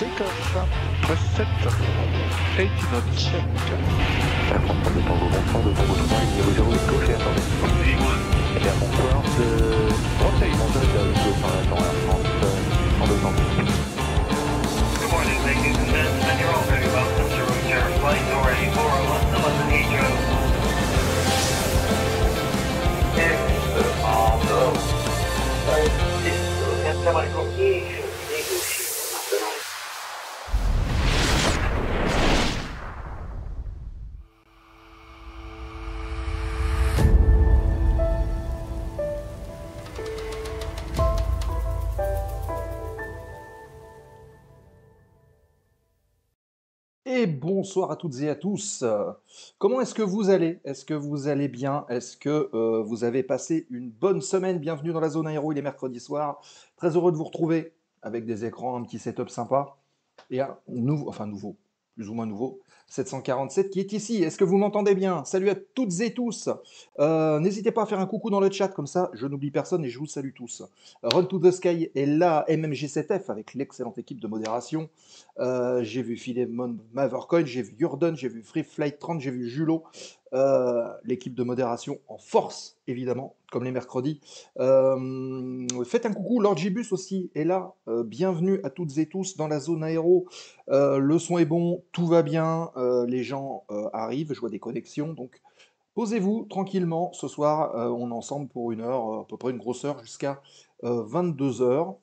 take-off. Press set. 80 knots. Check. Air France, de Tango, bonsoir, de Tango 3, niveau 0, gauche et attendez. Eh bien, bonsoir, de Bretagne, bonsoir, de pour l'instant, Air France, en deux temps. Good morning, ladies and gentlemen. You're all very welcome to route your flight already 401 to London Heathrow. Et bonsoir à toutes et à tous. Comment est-ce que vous allez? Est-ce que vous allez bien? Est-ce que vous avez passé une bonne semaine? Bienvenue dans la zone aéro, il est mercredi soir. Très heureux de vous retrouver avec des écrans, un petit setup sympa et un nouveau, plus ou moins nouveau, 747 qui est ici. Est-ce que vous m'entendez bien? Salut à toutes et tous. N'hésitez pas à faire un coucou dans le chat, comme ça je n'oublie personne et je vous salue tous. Run to the Sky est là, MMG7F avec l'excellente équipe de modération. J'ai vu Philemon Mavercoin, j'ai vu Jordan, j'ai vu Free Flight 30, j'ai vu Julot. L'équipe de modération en force, évidemment, comme les mercredis. Faites un coucou, Lord Gibus aussi est là. Bienvenue à toutes et tous dans la zone aéro. Le son est bon, tout va bien, les gens arrivent, je vois des connexions, donc posez-vous tranquillement. Ce soir, on est ensemble pour une heure, à peu près une grosse heure, jusqu'à 22 heures,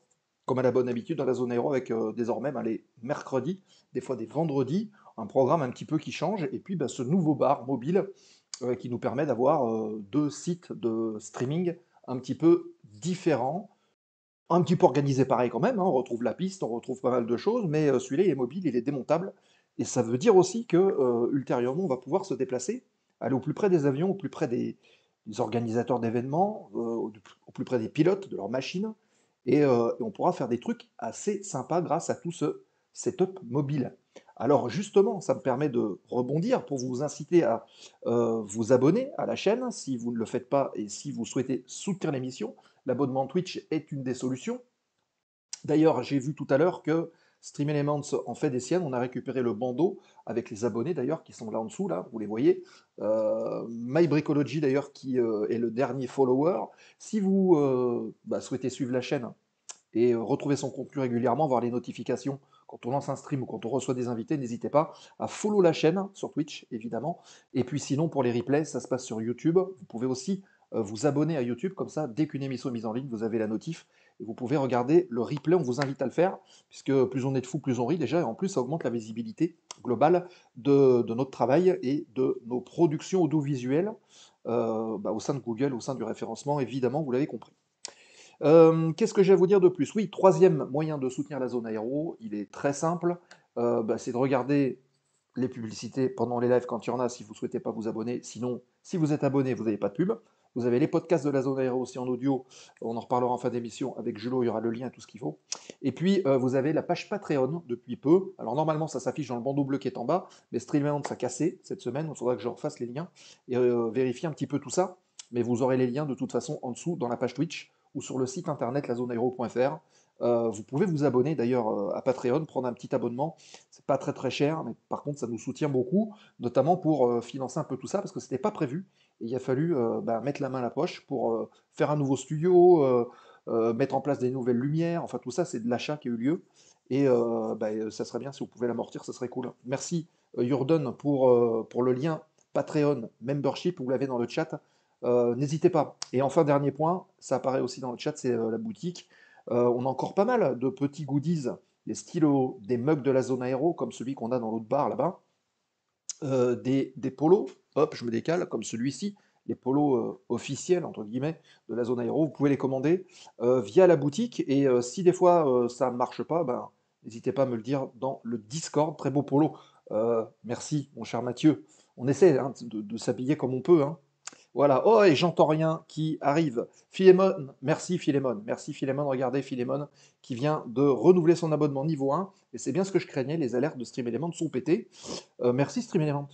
comme à la bonne habitude dans la zone aéro, avec désormais les mercredis, des fois des vendredis, un programme un petit peu qui change, et puis ce nouveau bar mobile qui nous permet d'avoir deux sites de streaming un petit peu différents, un petit peu organisés pareil quand même, hein. On retrouve la piste, on retrouve pas mal de choses, mais celui-là il est mobile, il est démontable, et ça veut dire aussi que ultérieurement on va pouvoir se déplacer, aller au plus près des avions, au plus près des organisateurs d'événements, au plus près des pilotes, de leurs machines, et on pourra faire des trucs assez sympas grâce à tout ce setup mobile. Alors justement, ça me permet de rebondir pour vous inciter à vous abonner à la chaîne si vous ne le faites pas et si vous souhaitez soutenir l'émission. L'abonnement Twitch est une des solutions. D'ailleurs, j'ai vu tout à l'heure que Stream Elements en fait des siennes. On a récupéré le bandeau avec les abonnés d'ailleurs qui sont là en dessous, là, vous les voyez. My Bricology d'ailleurs qui est le dernier follower. Si vous souhaitez suivre la chaîne et retrouver son contenu régulièrement, voir les notifications quand on lance un stream ou quand on reçoit des invités, n'hésitez pas à follow la chaîne sur Twitch, évidemment. Et puis sinon, pour les replays, ça se passe sur YouTube. Vous pouvez aussi vous abonner à YouTube, comme ça, dès qu'une émission est mise en ligne, vous avez la notif et vous pouvez regarder le replay. On vous invite à le faire, puisque plus on est de fous, plus on rit déjà, et en plus, ça augmente la visibilité globale de notre travail et de nos productions audiovisuelles au sein de Google, au sein du référencement, évidemment, vous l'avez compris. Qu'est-ce que j'ai à vous dire de plus? Oui, troisième moyen de soutenir la zone aéro, il est très simple, c'est de regarder les publicités pendant les lives quand il y en a, si vous ne souhaitez pas vous abonner. Sinon, si vous êtes abonné, vous n'avez pas de pub. Vous avez les podcasts de la zone aéro aussi en audio, on en reparlera en fin d'émission avec Julot, il y aura le lien et tout ce qu'il faut. Et puis, vous avez la page Patreon depuis peu. Alors normalement, ça s'affiche dans le bandeau bleu qui est en bas, mais Streamland, ça a cassé cette semaine, il faudra que je refasse les liens et vérifier un petit peu tout ça. Mais vous aurez les liens de toute façon en dessous dans la page Twitch ou sur le site internet lazoneaero.fr. Vous pouvez vous abonner d'ailleurs à Patreon, prendre un petit abonnement. C'est pas très très cher, mais par contre ça nous soutient beaucoup, notamment pour financer un peu tout ça, parce que c'était pas prévu. Et il a fallu mettre la main à la poche pour faire un nouveau studio, mettre en place des nouvelles lumières. Enfin tout ça, c'est de l'achat qui a eu lieu. Et ça serait bien si vous pouvez l'amortir, ça serait cool. Merci Jordan pour le lien Patreon Membership, vous l'avez dans le chat. N'hésitez pas. Et enfin, dernier point, ça apparaît aussi dans le chat, c'est la boutique. On a encore pas mal de petits goodies, des stylos, des mugs de la zone aéro, comme celui qu'on a dans l'autre bar là-bas, des polos, hop, je me décale, comme celui-ci, les polos officiels, entre guillemets, de la zone aéro. Vous pouvez les commander via la boutique. Et si des fois ça ne marche pas, n'hésitez pas à me le dire dans le Discord. Très beau polo. Merci, mon cher Mathieu. On essaie de s'habiller comme on peut, hein. Voilà. Oh, et j'entends rien qui arrive. Philémon, merci Philémon. Merci Philémon. Regardez Philémon qui vient de renouveler son abonnement niveau 1. Et c'est bien ce que je craignais, les alertes de Stream Element sont pétées. Merci Stream Element.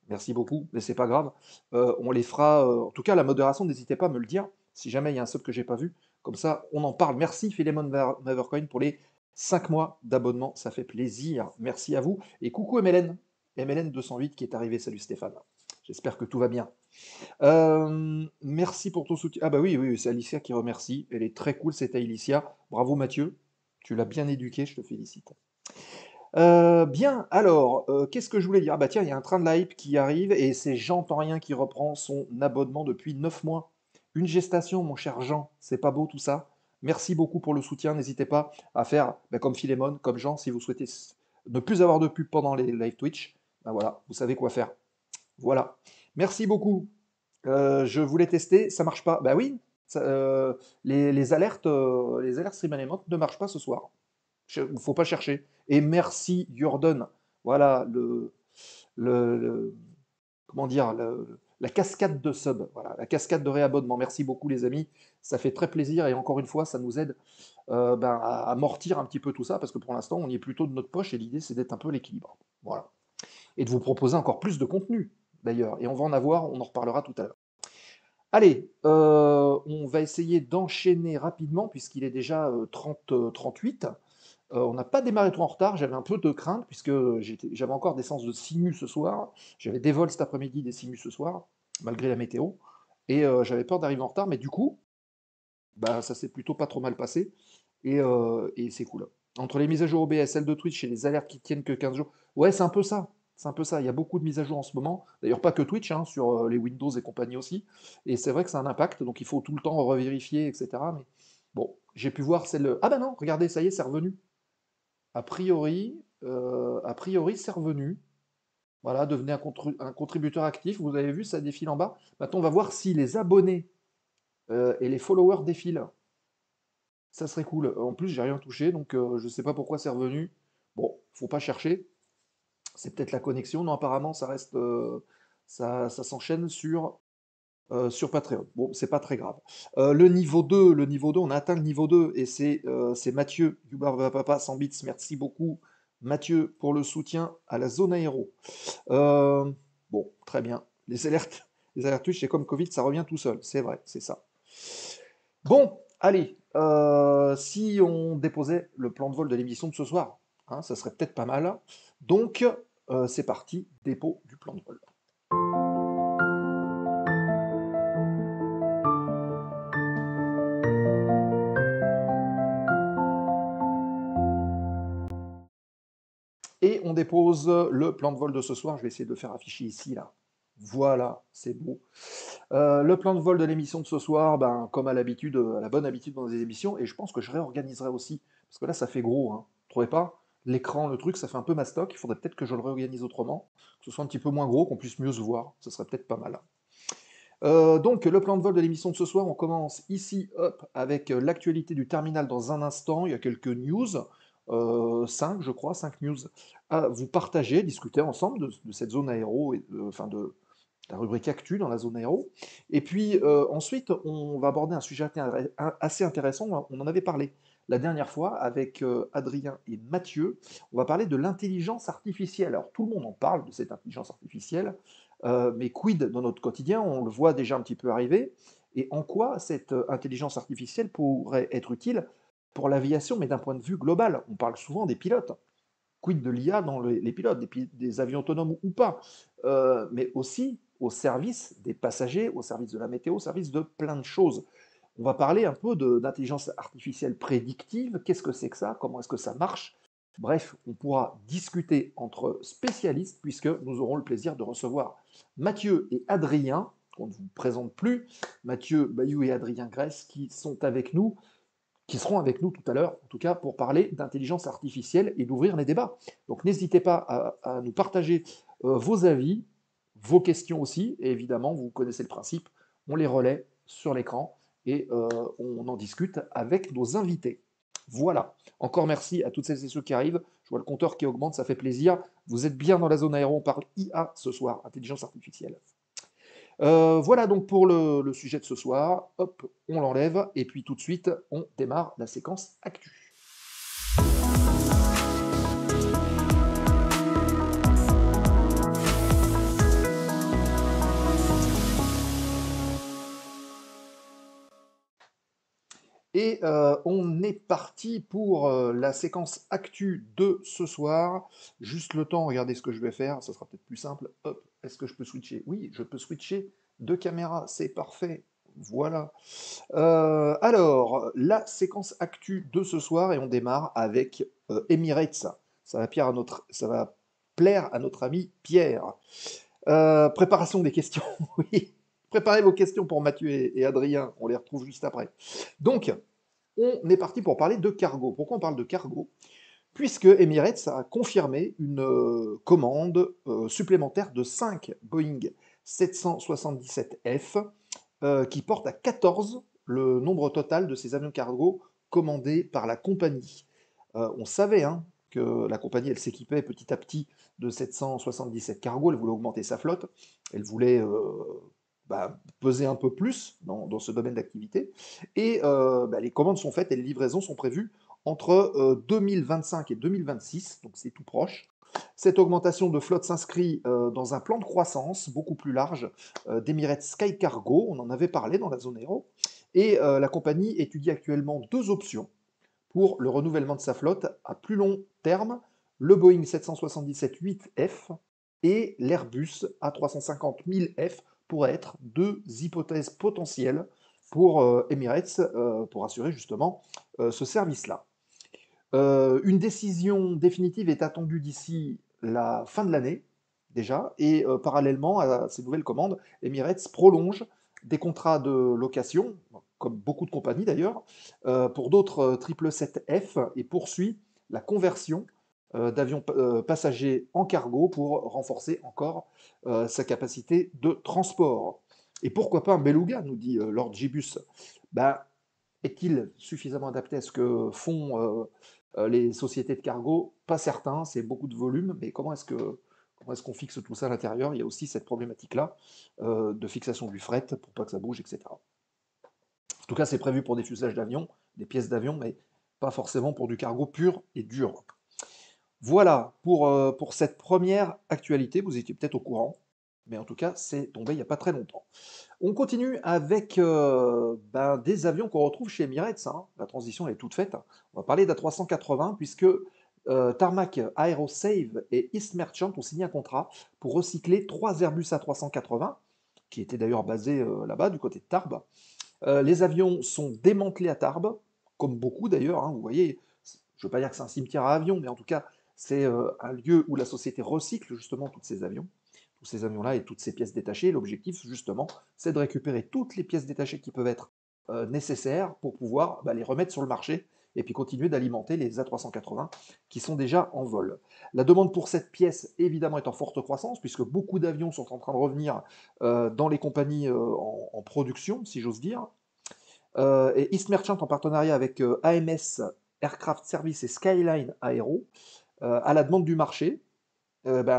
Merci beaucoup, mais c'est pas grave. On les fera. En tout cas, la modération, n'hésitez pas à me le dire si jamais il y a un sub que j'ai pas vu. Comme ça, on en parle. Merci Philémon Mavercoin pour les 5 mois d'abonnement, ça fait plaisir. Merci à vous. Et coucou MLN, MLN 208 qui est arrivé. Salut Stéphane. J'espère que tout va bien. Merci pour ton soutien. Ah bah oui, oui, c'est Alicia qui remercie. Elle est très cool, c'était Alicia. Bravo Mathieu, tu l'as bien éduqué, je te félicite. Bien, alors, qu'est-ce que je voulais dire? Ah bah tiens, il y a un train de la hype qui arrive et c'est Jean Rien qui reprend son abonnement depuis 9 mois. Une gestation, mon cher Jean, c'est pas beau tout ça? Merci beaucoup pour le soutien, n'hésitez pas à faire comme Philémon, comme Jean, si vous souhaitez ne plus avoir de pub pendant les live Twitch, ben voilà, vous savez quoi faire. Voilà. Merci beaucoup. Je voulais tester, ça marche pas. Bah oui, les alertes Stream Element ne marchent pas ce soir. Il ne faut pas chercher. Et merci Jordan. Voilà comment dire, la cascade de sub, voilà, la cascade de réabonnement. Merci beaucoup les amis, ça fait très plaisir et encore une fois, ça nous aide à amortir un petit peu tout ça parce que pour l'instant, on y est plutôt de notre poche et l'idée c'est d'être un peu l'équilibre. Voilà. Et de vous proposer encore plus de contenu d'ailleurs. Et on va en avoir, on en reparlera tout à l'heure. Allez, on va essayer d'enchaîner rapidement puisqu'il est déjà 38. On n'a pas démarré trop en retard, j'avais un peu de crainte puisque j'avais encore des séances de simu ce soir, j'avais des vols cet après-midi, des simu ce soir, malgré la météo, et j'avais peur d'arriver en retard, mais du coup, bah, ça s'est plutôt pas trop mal passé, et c'est cool. Entre les mises à jour OBS, celles de Twitch et les alertes qui tiennent que 15 jours, ouais, c'est un peu ça, il y a beaucoup de mises à jour en ce moment, d'ailleurs pas que Twitch, hein, sur les Windows et compagnie aussi, et c'est vrai que ça a un impact, donc il faut tout le temps revérifier, etc., mais bon, j'ai pu voir celle... Ah bah non, regardez, ça y est, c'est revenu. A priori, c'est revenu. Voilà, devenez un contributeur actif. Vous avez vu, ça défile en bas. Maintenant, on va voir si les abonnés et les followers défilent. Ça serait cool. En plus, j'ai rien touché, donc je ne sais pas pourquoi c'est revenu. Bon, faut pas chercher. C'est peut-être la connexion. Non, apparemment, ça reste, ça s'enchaîne sur Patreon. Bon, c'est pas très grave. Le niveau 2, on a atteint le niveau 2 et c'est Mathieu, Papa 100 bits, merci beaucoup Mathieu pour le soutien à la zone aéro. Bon, très bien. Les alertes Twitch, c'est comme Covid, ça revient tout seul. C'est vrai, c'est ça. Bon, allez, si on déposait le plan de vol de l'émission de ce soir, hein, ça serait peut-être pas mal. Donc, c'est parti, dépôt du plan de vol. Et on dépose le plan de vol de ce soir. Je vais essayer de le faire afficher ici, là. Voilà, c'est beau. Le plan de vol de l'émission de ce soir, ben, comme à l'habitude, à la bonne habitude dans les émissions, et je pense que je réorganiserai aussi, parce que là, ça fait gros, hein. Vous trouvez pas? L'écran, le truc, ça fait un peu mastoc. Il faudrait peut-être que je le réorganise autrement, que ce soit un petit peu moins gros, qu'on puisse mieux se voir. Ce serait peut-être pas mal. Donc, le plan de vol de l'émission de ce soir, on commence ici, hop, avec l'actualité du terminal dans un instant. Il y a quelques news. 5, je crois, 5 news à vous partager, discuter ensemble de cette zone aéro, et de la rubrique Actu dans la zone aéro. Et puis ensuite, on va aborder un sujet assez intéressant, on en avait parlé la dernière fois avec Adrien et Mathieu. On va parler de l'intelligence artificielle. Alors tout le monde en parle de cette intelligence artificielle, mais quid dans notre quotidien? On le voit déjà un petit peu arriver. Et en quoi cette intelligence artificielle pourrait être utile pour l'aviation, mais d'un point de vue global? On parle souvent des pilotes. Quid de l'IA dans les pilotes, des avions autonomes ou pas, mais aussi au service des passagers, au service de la météo, au service de plein de choses. On va parler un peu d'intelligence artificielle prédictive. Qu'est-ce que c'est que ça? Comment est-ce que ça marche? Bref, on pourra discuter entre spécialistes, puisque nous aurons le plaisir de recevoir Mathieu et Adrien, qu'on ne vous présente plus, Mathieu Bayou et Adrien Grèce, qui seront avec nous tout à l'heure, en tout cas, pour parler d'intelligence artificielle et d'ouvrir les débats. Donc n'hésitez pas à nous partager vos avis, vos questions aussi, et évidemment, vous connaissez le principe, on les relaie sur l'écran et on en discute avec nos invités. Voilà. Encore merci à toutes celles et ceux qui arrivent. Je vois le compteur qui augmente, ça fait plaisir. Vous êtes bien dans la zone aéro, on parle IA ce soir, intelligence artificielle. Voilà donc pour le sujet de ce soir. Hop, on l'enlève et puis tout de suite, on démarre la séquence Actu. Et on est parti pour la séquence actu de ce soir. Juste le temps, regardez ce que je vais faire, ça sera peut-être plus simple. Hop, est-ce que je peux switcher? Oui, je peux switcher de caméra, c'est parfait. Voilà. Alors, la séquence actu de ce soir, et on démarre avec Emirates. Ça va plaire à notre ami Pierre. Préparation des questions, oui. Préparez vos questions pour Mathieu et Adrien, on les retrouve juste après. Donc, on est parti pour parler de cargo. Pourquoi on parle de cargo? Puisque Emirates a confirmé une commande supplémentaire de 5 Boeing 777F qui porte à 14 le nombre total de ces avions cargo commandés par la compagnie. On savait hein, que la compagnie, elle s'équipait petit à petit de 777 cargo, elle voulait augmenter sa flotte, elle voulait peser un peu plus dans ce domaine d'activité, et les commandes sont faites et les livraisons sont prévues entre 2025 et 2026, donc c'est tout proche. Cette augmentation de flotte s'inscrit dans un plan de croissance beaucoup plus large d'Emirates Sky Cargo, on en avait parlé dans la zone aéro, et la compagnie étudie actuellement deux options pour le renouvellement de sa flotte à plus long terme, le Boeing 777-8F et l'Airbus A350-1000F pourraient être deux hypothèses potentielles pour Emirates pour assurer justement ce service-là. Une décision définitive est attendue d'ici la fin de l'année, déjà, et parallèlement à ces nouvelles commandes, Emirates prolonge des contrats de location, comme beaucoup de compagnies d'ailleurs, pour d'autres 777F et poursuit la conversion d'avions passagers en cargo pour renforcer encore sa capacité de transport. Et pourquoi pas un beluga, nous dit Lord Gibus. Ben, est-il suffisamment adapté à ce que font les sociétés de cargo? Pas certain, c'est beaucoup de volume, mais comment est-ce qu'on fixe tout ça à l'intérieur? Il y a aussi cette problématique-là de fixation du fret pour pas que ça bouge, etc. En tout cas, c'est prévu pour des fuselages d'avions, des pièces d'avion, mais pas forcément pour du cargo pur et dur. Voilà pour cette première actualité. Vous étiez peut-être au courant, mais en tout cas, c'est tombé il n'y a pas très longtemps. On continue avec des avions qu'on retrouve chez Emirates. Hein. La transition elle est toute faite. On va parler d'A380 puisque Tarmac Aerosave et East Merchant ont signé un contrat pour recycler 3 Airbus A380, qui étaient d'ailleurs basés là-bas, du côté de Tarbes. Les avions sont démantelés à Tarbes, comme beaucoup d'ailleurs. Hein. Vous voyez, je ne veux pas dire que c'est un cimetière à avions, mais en tout cas, c'est un lieu où la société recycle justement tous ces avions-là et toutes ces pièces détachées. L'objectif, justement, c'est de récupérer toutes les pièces détachées qui peuvent être nécessaires pour pouvoir les remettre sur le marché et puis continuer d'alimenter les A380 qui sont déjà en vol. La demande pour cette pièce, évidemment, est en forte croissance, puisque beaucoup d'avions sont en train de revenir dans les compagnies en production, si j'ose dire. Et East Merchant, en partenariat avec AMS Aircraft Service et Skyline Aero, à la demande du marché,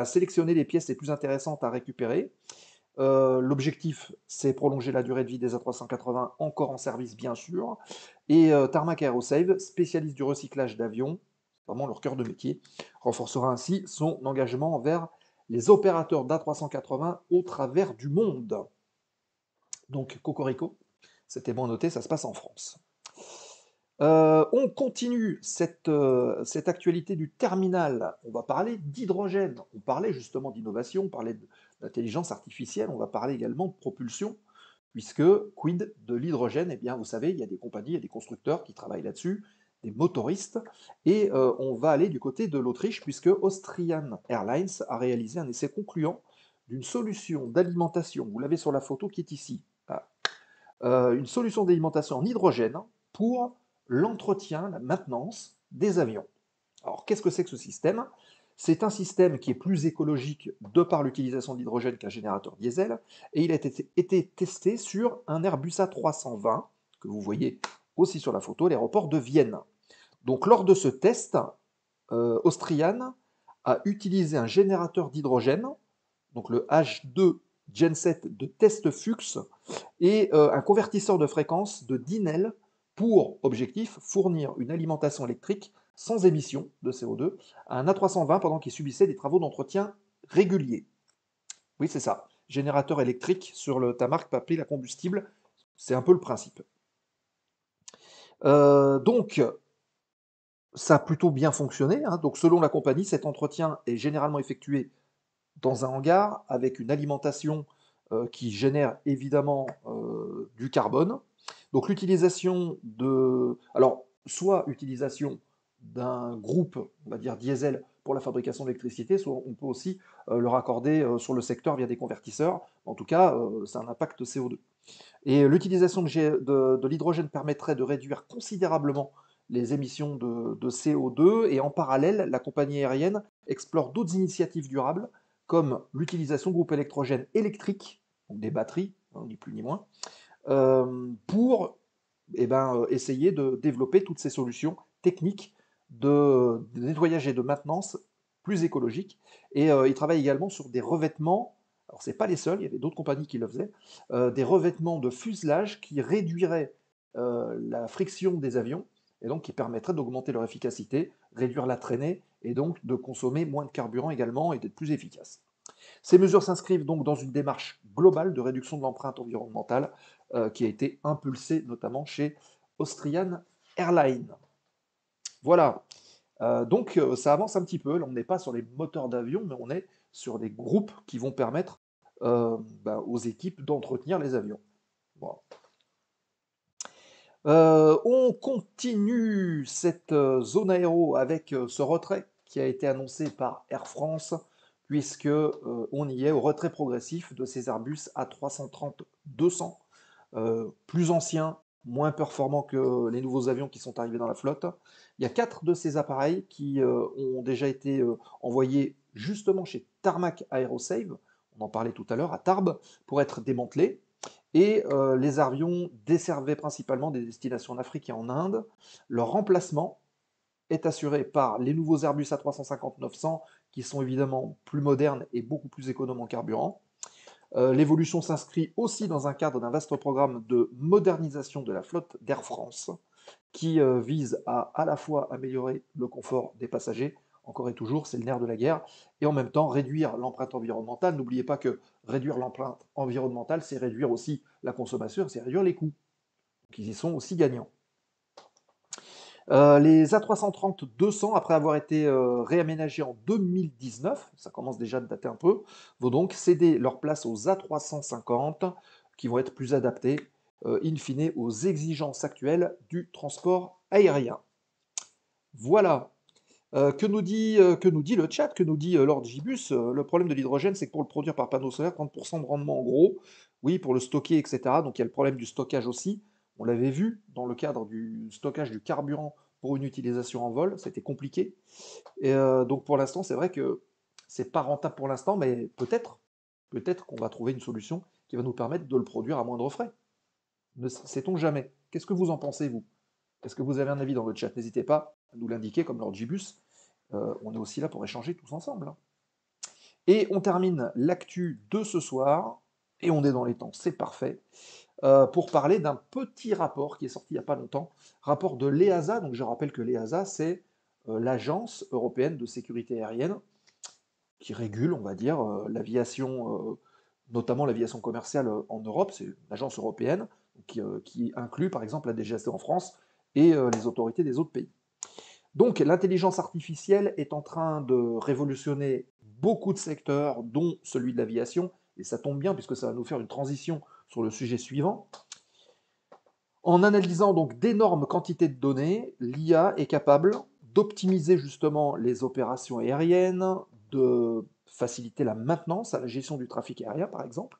sélectionner les pièces les plus intéressantes à récupérer. L'objectif, c'est prolonger la durée de vie des A380 encore en service, bien sûr. Et Tarmac Aerosave, spécialiste du recyclage d'avions, vraiment leur cœur de métier, renforcera ainsi son engagement envers les opérateurs d'A380 au travers du monde. Donc, Cocorico, c'était bon à noter, ça se passe en France. On continue cette actualité du terminal. On va parler d'hydrogène. On parlait justement d'innovation, on parlait d'intelligence artificielle, on va parler également de propulsion, puisque quid de l'hydrogène? Eh bien, vous savez, il y a des compagnies, il y a des constructeurs qui travaillent là-dessus, des motoristes, et on va aller du côté de l'Autriche, puisque Austrian Airlines a réalisé un essai concluant d'une solution d'alimentation, vous l'avez sur la photo qui est ici, une solution d'alimentation en hydrogène pour l'entretien, la maintenance des avions. Alors, qu'est-ce que c'est que ce système? C'est un système qui est plus écologique de par l'utilisation d'hydrogène qu'un générateur diesel, et il a été testé sur un Airbus A320, que vous voyez aussi sur la photo, à l'aéroport de Vienne. Donc, lors de ce test, Austrian a utilisé un générateur d'hydrogène, donc le H2 Genset de test Fuchs, et un convertisseur de fréquence de Dinel pour objectif fournir une alimentation électrique sans émission de CO2 à un A320 pendant qu'il subissait des travaux d'entretien réguliers. Oui, c'est ça. Générateur électrique sur le tarmac, pas pile à combustible, c'est un peu le principe. Donc, ça a plutôt bien fonctionné, hein. Donc, selon la compagnie, cet entretien est généralement effectué dans un hangar avec une alimentation qui génère évidemment du carbone. Donc l'utilisation de... Alors, soit utilisation d'un groupe, on va dire diesel, pour la fabrication d'électricité, soit on peut aussi le raccorder sur le secteur via des convertisseurs. En tout cas, c'est un impact CO2. Et l'utilisation de l'hydrogène permettrait de réduire considérablement les émissions de CO2 et en parallèle, la compagnie aérienne explore d'autres initiatives durables comme l'utilisation de groupes électrogènes électriques, donc des batteries, hein, ni plus ni moins, pour essayer de développer toutes ces solutions techniques de nettoyage et de maintenance plus écologiques. Et ils travaillent également sur des revêtements, alors ce n'est pas les seuls, il y avait d'autres compagnies qui le faisaient, des revêtements de fuselage qui réduiraient la friction des avions et donc qui permettraient d'augmenter leur efficacité, réduire la traînée et donc de consommer moins de carburant également et d'être plus efficace. Ces mesures s'inscrivent donc dans une démarche globale de réduction de l'empreinte environnementale qui a été impulsée notamment chez Austrian Airlines. Voilà, donc ça avance un petit peu, là on n'est pas sur les moteurs d'avion, mais on est sur des groupes qui vont permettre aux équipes d'entretenir les avions. Bon. On continue cette zone aéro avec ce retrait qui a été annoncé par Air France, puisque on y est au retrait progressif de ces Airbus A330-200, plus anciens, moins performants que les nouveaux avions qui sont arrivés dans la flotte. Il y a 4 de ces appareils qui ont déjà été envoyés justement chez Tarmac Aerosave, on en parlait tout à l'heure, à Tarbes, pour être démantelés. Et les avions desservaient principalement des destinations en Afrique et en Inde. Leur remplacement est assuré par les nouveaux Airbus A350-900 qui sont évidemment plus modernes et beaucoup plus économes en carburant. L'évolution s'inscrit aussi dans un cadre d'un vaste programme de modernisation de la flotte d'Air France qui vise à la fois améliorer le confort des passagers, encore et toujours, c'est le nerf de la guerre, et en même temps réduire l'empreinte environnementale. N'oubliez pas que réduire l'empreinte environnementale, c'est réduire aussi la consommation, c'est réduire les coûts. Donc ils y sont aussi gagnants. Les A330-200, après avoir été réaménagés en 2019, ça commence déjà à dater un peu, vont donc céder leur place aux A350, qui vont être plus adaptés, in fine, aux exigences actuelles du transport aérien. Voilà. Que nous dit le chat, que nous dit Lord Gibus? Le problème de l'hydrogène, c'est que pour le produire par panneau solaire, 30% de rendement en gros, oui, pour le stocker, etc. Donc il y a le problème du stockage aussi. On l'avait vu dans le cadre du stockage du carburant pour une utilisation en vol, c'était compliqué. Et donc pour l'instant, c'est vrai que c'est pas rentable pour l'instant, mais peut-être qu'on va trouver une solution qui va nous permettre de le produire à moindre frais. Ne sait-on jamais. Qu'est-ce que vous en pensez, vous? Est-ce que vous avez un avis dans le chat? N'hésitez pas à nous l'indiquer, comme Lord Gibus. On est aussi là pour échanger tous ensemble, hein. Et on termine l'actu de ce soir, et on est dans les temps, c'est parfait, pour parler d'un petit rapport qui est sorti il n'y a pas longtemps, rapport de l'EASA. Donc je rappelle que l'EASA, c'est l'Agence européenne de sécurité aérienne, qui régule, on va dire, l'aviation, notamment l'aviation commerciale en Europe. C'est une agence européenne qui inclut par exemple la DGAC en France et les autorités des autres pays. Donc l'intelligence artificielle est en train de révolutionner beaucoup de secteurs, dont celui de l'aviation, et ça tombe bien puisque ça va nous faire une transition sur le sujet suivant. En analysant donc d'énormes quantités de données, l'IA est capable d'optimiser justement les opérations aériennes, de faciliter la maintenance à la gestion du trafic aérien par exemple.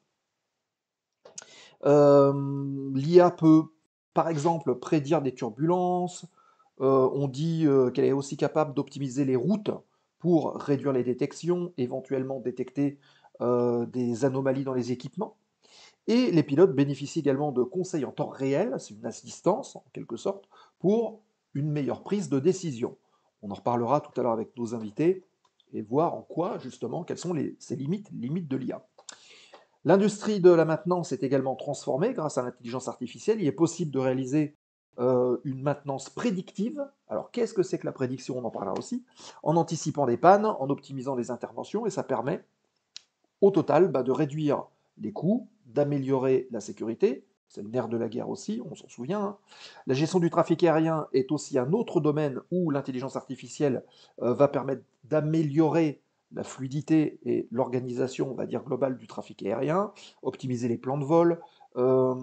L'IA peut par exemple prédire des turbulences. On dit qu'elle est aussi capable d'optimiser les routes pour réduire les détections, éventuellement détecter des anomalies dans les équipements. Et les pilotes bénéficient également de conseils en temps réel, c'est une assistance en quelque sorte, pour une meilleure prise de décision. On en reparlera tout à l'heure avec nos invités et voir en quoi justement, quelles sont ces limites de l'IA. L'industrie de la maintenance est également transformée grâce à l'intelligence artificielle. Il est possible de réaliser une maintenance prédictive. Alors qu'est-ce que c'est que la prédiction? On en parlera aussi. En anticipant des pannes, en optimisant les interventions, et ça permet au total de réduire les coûts, d'améliorer la sécurité, c'est le nerf de la guerre aussi, on s'en souvient, hein. La gestion du trafic aérien est aussi un autre domaine où l'intelligence artificielle va permettre d'améliorer la fluidité et l'organisation, on va dire, globale du trafic aérien, optimiser les plans de vol, euh,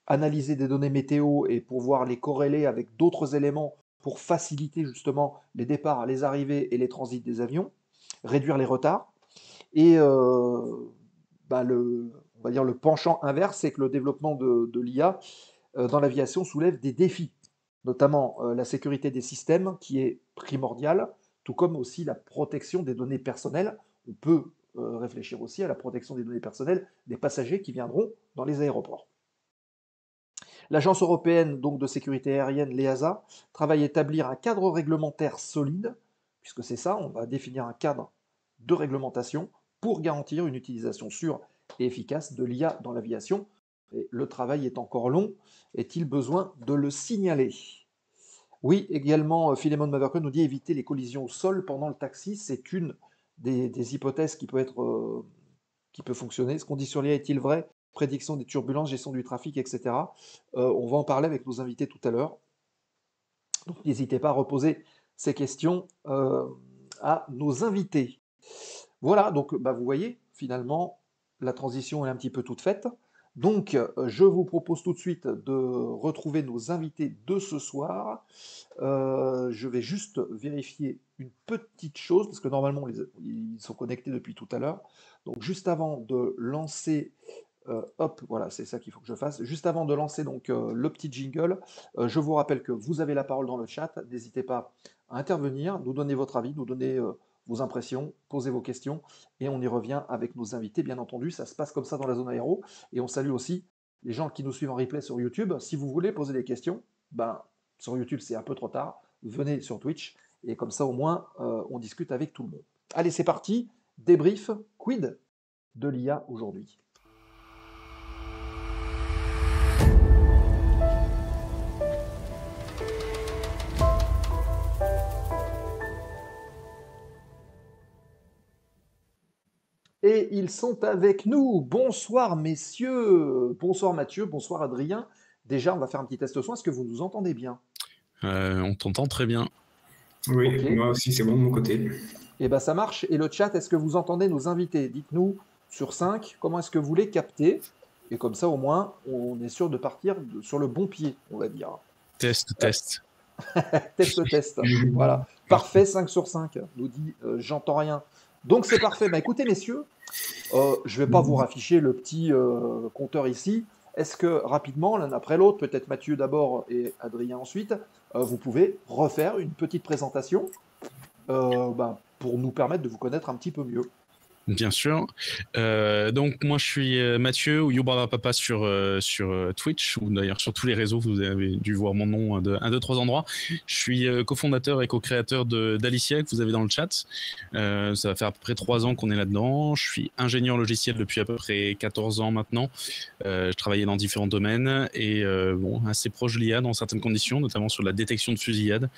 analyser des données météo et pouvoir les corréler avec d'autres éléments pour faciliter justement les départs, les arrivées et les transits des avions, réduire les retards. Et on va dire le penchant inverse, c'est que le développement de l'IA dans l'aviation soulève des défis, notamment la sécurité des systèmes qui est primordiale, tout comme aussi la protection des données personnelles. On peut réfléchir aussi à la protection des données personnelles des passagers qui viendront dans les aéroports. L'Agence européenne donc, de sécurité aérienne, l'EASA, travaille à établir un cadre réglementaire solide, puisque c'est ça, on va définir un cadre de réglementation pour garantir une utilisation sûre et efficace de l'IA dans l'aviation. Et le travail est encore long, est-il besoin de le signaler? Oui, également, Philemon Mavercon nous dit éviter les collisions au sol pendant le taxi, c'est une des hypothèses qui peut fonctionner. Ce qu'on dit sur l'IA est-il vrai? Prédiction des turbulences, gestion du trafic, etc. On va en parler avec nos invités tout à l'heure. Donc n'hésitez pas à reposer ces questions à nos invités. Voilà, donc vous voyez, finalement, la transition est un petit peu toute faite. Donc, je vous propose tout de suite de retrouver nos invités de ce soir. Je vais juste vérifier une petite chose, parce que normalement, ils sont connectés depuis tout à l'heure. Donc, juste avant de lancer... hop, voilà, c'est ça qu'il faut que je fasse. Juste avant de lancer donc le petit jingle, je vous rappelle que vous avez la parole dans le chat. N'hésitez pas à intervenir, nous donner votre avis, nous donner vos impressions, posez vos questions, et on y revient avec nos invités, bien entendu. Ça se passe comme ça dans la zone aéro, et on salue aussi les gens qui nous suivent en replay sur YouTube. Si vous voulez poser des questions, sur YouTube c'est un peu trop tard, venez sur Twitch, et comme ça au moins on discute avec tout le monde. Allez, c'est parti, débrief, quid de l'IA aujourd'hui. Et ils sont avec nous. Bonsoir messieurs, bonsoir Mathieu, bonsoir Adrien. Déjà, on va faire un petit test son. Est-ce que vous nous entendez bien? On t'entend très bien. Oui, okay. Moi aussi, c'est bon de mon côté. Et ça marche. Et le chat, est-ce que vous entendez nos invités? Dites-nous sur 5, comment est-ce que vous les captez? Et comme ça, au moins, on est sûr de partir sur le bon pied, on va dire. Test. Test. Voilà. Parfait, 5 sur 5, nous dit j'entends rien. Donc c'est parfait. Écoutez, messieurs, je ne vais pas vous rafficher le petit compteur ici. Est-ce que rapidement, l'un après l'autre, peut-être Mathieu d'abord et Adrien ensuite, vous pouvez refaire une petite présentation pour nous permettre de vous connaître un petit peu mieux? Bien sûr. Donc moi je suis Mathieu ou Youbrava Papa sur Twitch, ou d'ailleurs sur tous les réseaux, vous avez dû voir mon nom de 1, 2, 3 endroits. Je suis cofondateur et co-créateur d'Alicia que vous avez dans le chat. Ça va faire à peu près 3 ans qu'on est là-dedans. Je suis ingénieur logiciel depuis à peu près 14 ans maintenant. Je travaillais dans différents domaines et assez proche de l'IA dans certaines conditions, notamment sur la détection de fusillade,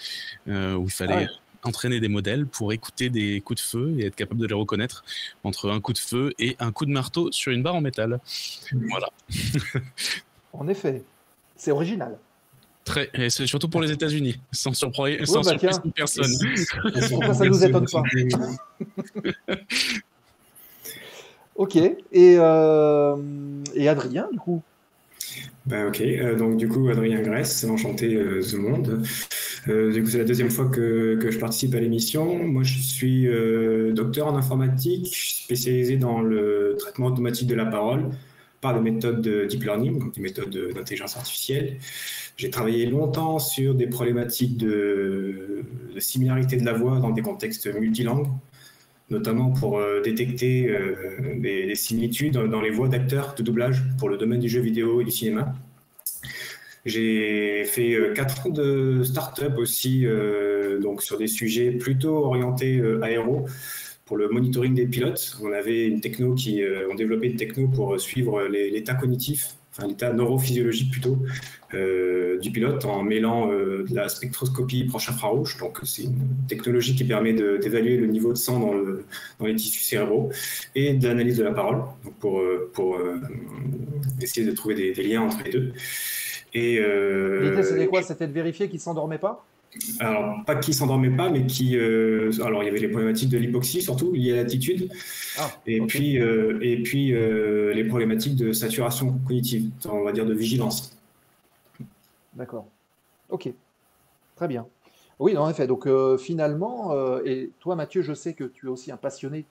où il fallait... entraîner des modèles pour écouter des coups de feu et être capable de les reconnaître entre un coup de feu et un coup de marteau sur une barre en métal. Voilà. En effet, c'est original. Très, et c'est surtout pour les États-Unis, sans surprise personne. Pourquoi ça nous étonne pas? Ok. Et Adrien, du coup? Ok, donc du coup Adrien Grèce, enchanté tout le monde. Du coup c'est la deuxième fois que je participe à l'émission. Moi je suis docteur en informatique, spécialisé dans le traitement automatique de la parole par des méthodes de deep learning, donc des méthodes d'intelligence artificielle. J'ai travaillé longtemps sur des problématiques de similarité de la voix dans des contextes multilangues, notamment pour détecter des similitudes dans les voix d'acteurs de doublage pour le domaine du jeu vidéo et du cinéma. J'ai fait 4 ans de start-up aussi, donc sur des sujets plutôt orientés aéro, pour le monitoring des pilotes. On avait une techno on développait une techno pour suivre l'état cognitif, enfin l'état neurophysiologique plutôt, du pilote en mêlant de la spectroscopie proche infrarouge. Donc, c'est une technologie qui permet d'évaluer le niveau de sang dans les tissus cérébraux et de l'analyse de la parole, donc pour essayer de trouver des liens entre les deux. L'idée, c'était quoi? C'était de vérifier qu'ils ne s'endormaient pas? Alors, pas qui s'endormait pas, mais qui. Alors, il y avait les problématiques de l'hypoxie, surtout liées à l'attitude, et puis les problématiques de saturation cognitive, on va dire de vigilance. D'accord. Ok. Très bien. Oui, en effet. Donc, finalement, et toi, Mathieu, je sais que tu es aussi un passionné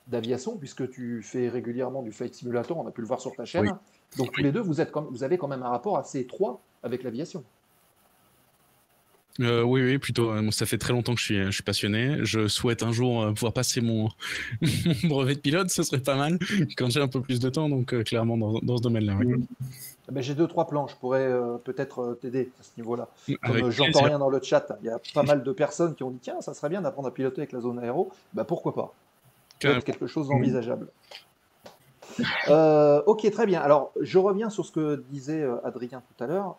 d'aviation, puisque tu fais régulièrement du flight simulator, on a pu le voir sur ta chaîne. Oui. Donc, tous les deux, vous avez quand même un rapport assez étroit avec l'aviation. Oui, plutôt. Ça fait très longtemps que je suis passionné. Je souhaite un jour pouvoir passer mon brevet de pilote, ce serait pas mal quand j'ai un peu plus de temps, donc clairement dans ce domaine-là. Oui. Ben, j'ai 2-3 plans, je pourrais peut-être t'aider à ce niveau-là. Avec Comme j'entends plaisir. rien dans le chat, il y a pas mal de personnes qui ont dit tiens, ça serait bien d'apprendre à piloter avec la zone aéro. Ben, pourquoi pas? Carrément. Peut-être quelque chose d'envisageable. Ok, très bien. Alors, je reviens sur ce que disait Adrien tout à l'heure.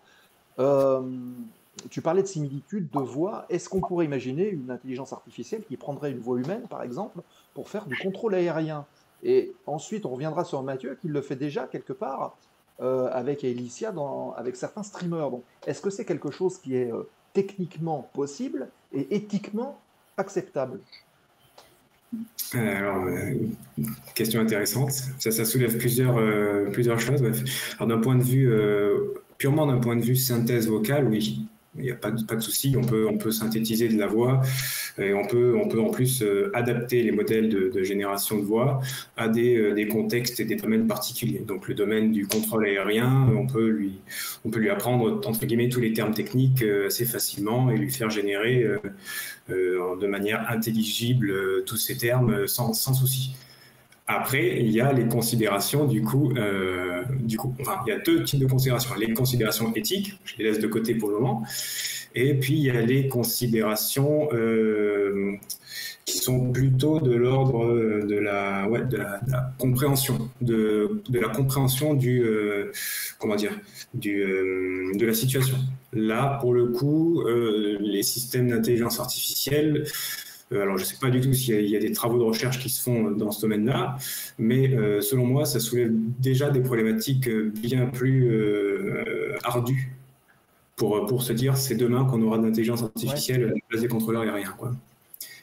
Tu parlais de similitude de voix. Est-ce qu'on pourrait imaginer une intelligence artificielle qui prendrait une voix humaine, par exemple, pour faire du contrôle aérien? Et ensuite, on reviendra sur Mathieu, qui le fait déjà quelque part avec Alicia, avec certains streamers. Donc, est-ce que c'est quelque chose qui est techniquement possible et éthiquement acceptable? Alors, question intéressante. Ça soulève plusieurs choses. Alors, purement d'un point de vue synthèse vocale, oui. Il n'y a pas de souci, on peut synthétiser de la voix et on peut en plus adapter les modèles de génération de voix à des contextes et des domaines particuliers. Donc le domaine du contrôle aérien, on peut lui apprendre entre guillemets tous les termes techniques assez facilement et lui faire générer de manière intelligible tous ces termes sans souci. Après, il y a les considérations enfin, il y a deux types de considérations. Les considérations éthiques, je les laisse de côté pour le moment, et puis il y a les considérations qui sont plutôt de l'ordre de la compréhension, de la compréhension de la situation. Là, pour le coup, les systèmes d'intelligence artificielle. Alors, je ne sais pas du tout s'il y a des travaux de recherche qui se font dans ce domaine-là, mais selon moi, ça soulève déjà des problématiques bien plus ardues pour se dire c'est demain qu'on aura de l'intelligence artificielle à la place des contrôleurs aériens, quoi.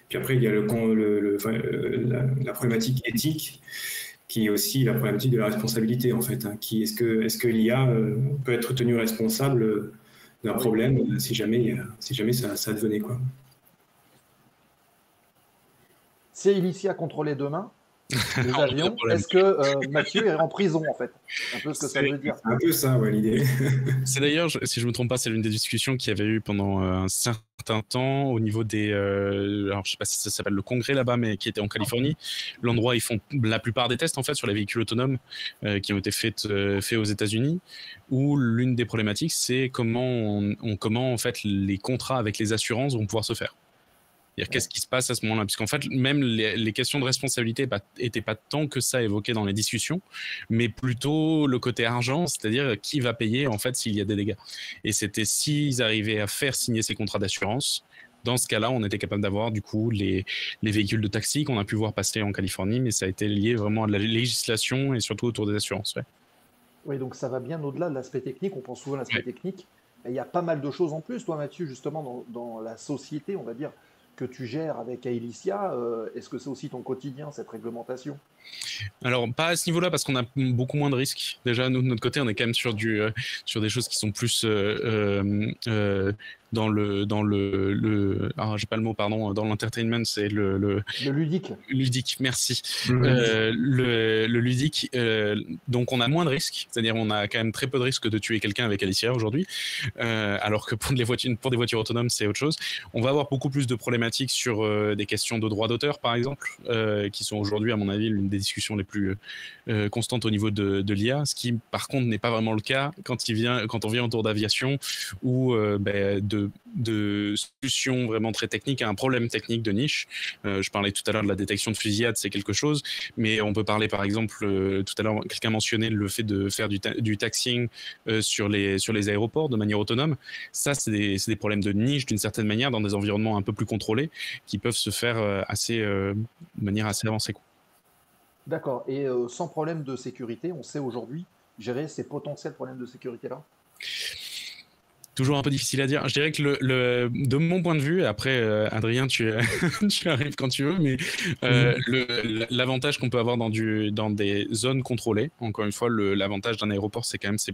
Puis après, il y a la problématique éthique, qui est aussi la problématique de la responsabilité, en fait. Est-ce que l'IA peut être tenue responsable d'un problème si jamais ça devenait, quoi. Si Alicia contrôlait demain les avions, est-ce que Mathieu est en prison, en fait? Un peu ce que ça veut dire. Un peu ça, ouais, l'idée. C'est d'ailleurs, si je me trompe pas, c'est l'une des discussions qu'il y avait eu pendant un certain temps au niveau des... alors, je sais pas si ça s'appelle le congrès là-bas, mais qui était en Californie. L'endroit où ils font la plupart des tests, en fait, sur les véhicules autonomes qui ont été faits aux États-Unis, où l'une des problématiques, c'est comment en fait, les contrats avec les assurances vont pouvoir se faire. Qu'est-ce qui se passe à ce moment-là? Puisqu'en fait, même les questions de responsabilité n'étaient pas tant que ça évoquées dans les discussions, mais plutôt le côté argent, c'est-à-dire qui va payer en fait s'il y a des dégâts. Et c'était s'ils arrivaient à faire signer ces contrats d'assurance. Dans ce cas-là, on était capable d'avoir du coup les véhicules de taxi qu'on a pu voir passer en Californie, mais ça a été lié vraiment à la législation et surtout autour des assurances. Ouais. Oui, donc ça va bien au-delà de l'aspect technique. On pense souvent à l'aspect technique. Mais il y a pas mal de choses en plus, toi, Mathieu, justement, dans la société, on va dire, que tu gères avec Alicia. Est-ce que c'est aussi ton quotidien, cette réglementation? Alors, pas à ce niveau-là, parce qu'on a beaucoup moins de risques. Déjà, nous, de notre côté, on est quand même sur des choses qui sont plus dans j'ai pas le mot, pardon, dans l'entertainment, c'est le ludique. Ludique, merci. Le ludique, donc on a moins de risques, c'est-à-dire on a quand même très peu de risques de tuer quelqu'un avec Alicia aujourd'hui, alors que pour des voitures autonomes, c'est autre chose. On va avoir beaucoup plus de problématiques sur des questions de droit d'auteur, par exemple, qui sont aujourd'hui, à mon avis, l'une des discussions les plus constantes au niveau de l'IA, ce qui, par contre, n'est pas vraiment le cas quand on vient autour d'aviation ou de solution vraiment très technique à un problème technique de niche. Je parlais tout à l'heure de la détection de fusillade, c'est quelque chose, mais on peut parler par exemple, tout à l'heure quelqu'un mentionnait le fait de faire du taxiing sur les aéroports de manière autonome. Ça, c'est des problèmes de niche d'une certaine manière dans des environnements un peu plus contrôlés qui peuvent se faire de manière assez avancée. D'accord. Et sans problème de sécurité, on sait aujourd'hui gérer ces potentiels problèmes de sécurité-là? Toujours un peu difficile à dire. Je dirais que de mon point de vue, après Adrien, tu arrives quand tu veux, mais l'avantage qu'on peut avoir dans des zones contrôlées, encore une fois, l'avantage d'un aéroport, c'est quand même c'est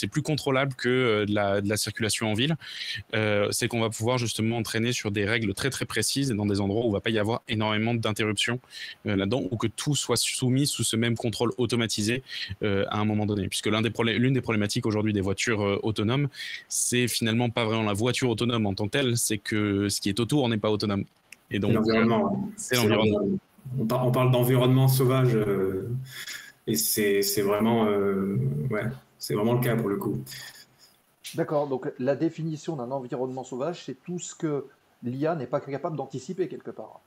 plus contrôlable que de la circulation en ville. C'est qu'on va pouvoir justement entraîner sur des règles très très précises et dans des endroits où il ne va pas y avoir énormément d'interruptions là-dedans, ou que tout soit soumis sous ce même contrôle automatisé à un moment donné. Puisque l'une des problématiques aujourd'hui des voitures autonomes, c'est finalement pas vraiment la voiture autonome en tant que telle, c'est que ce qui est autour n'est pas autonome. Et donc, c'est l'environnement. On parle d'environnement sauvage. Et c'est vraiment, c'est vraiment le cas pour le coup. D'accord, donc la définition d'un environnement sauvage, c'est tout ce que l'IA n'est pas capable d'anticiper quelque part.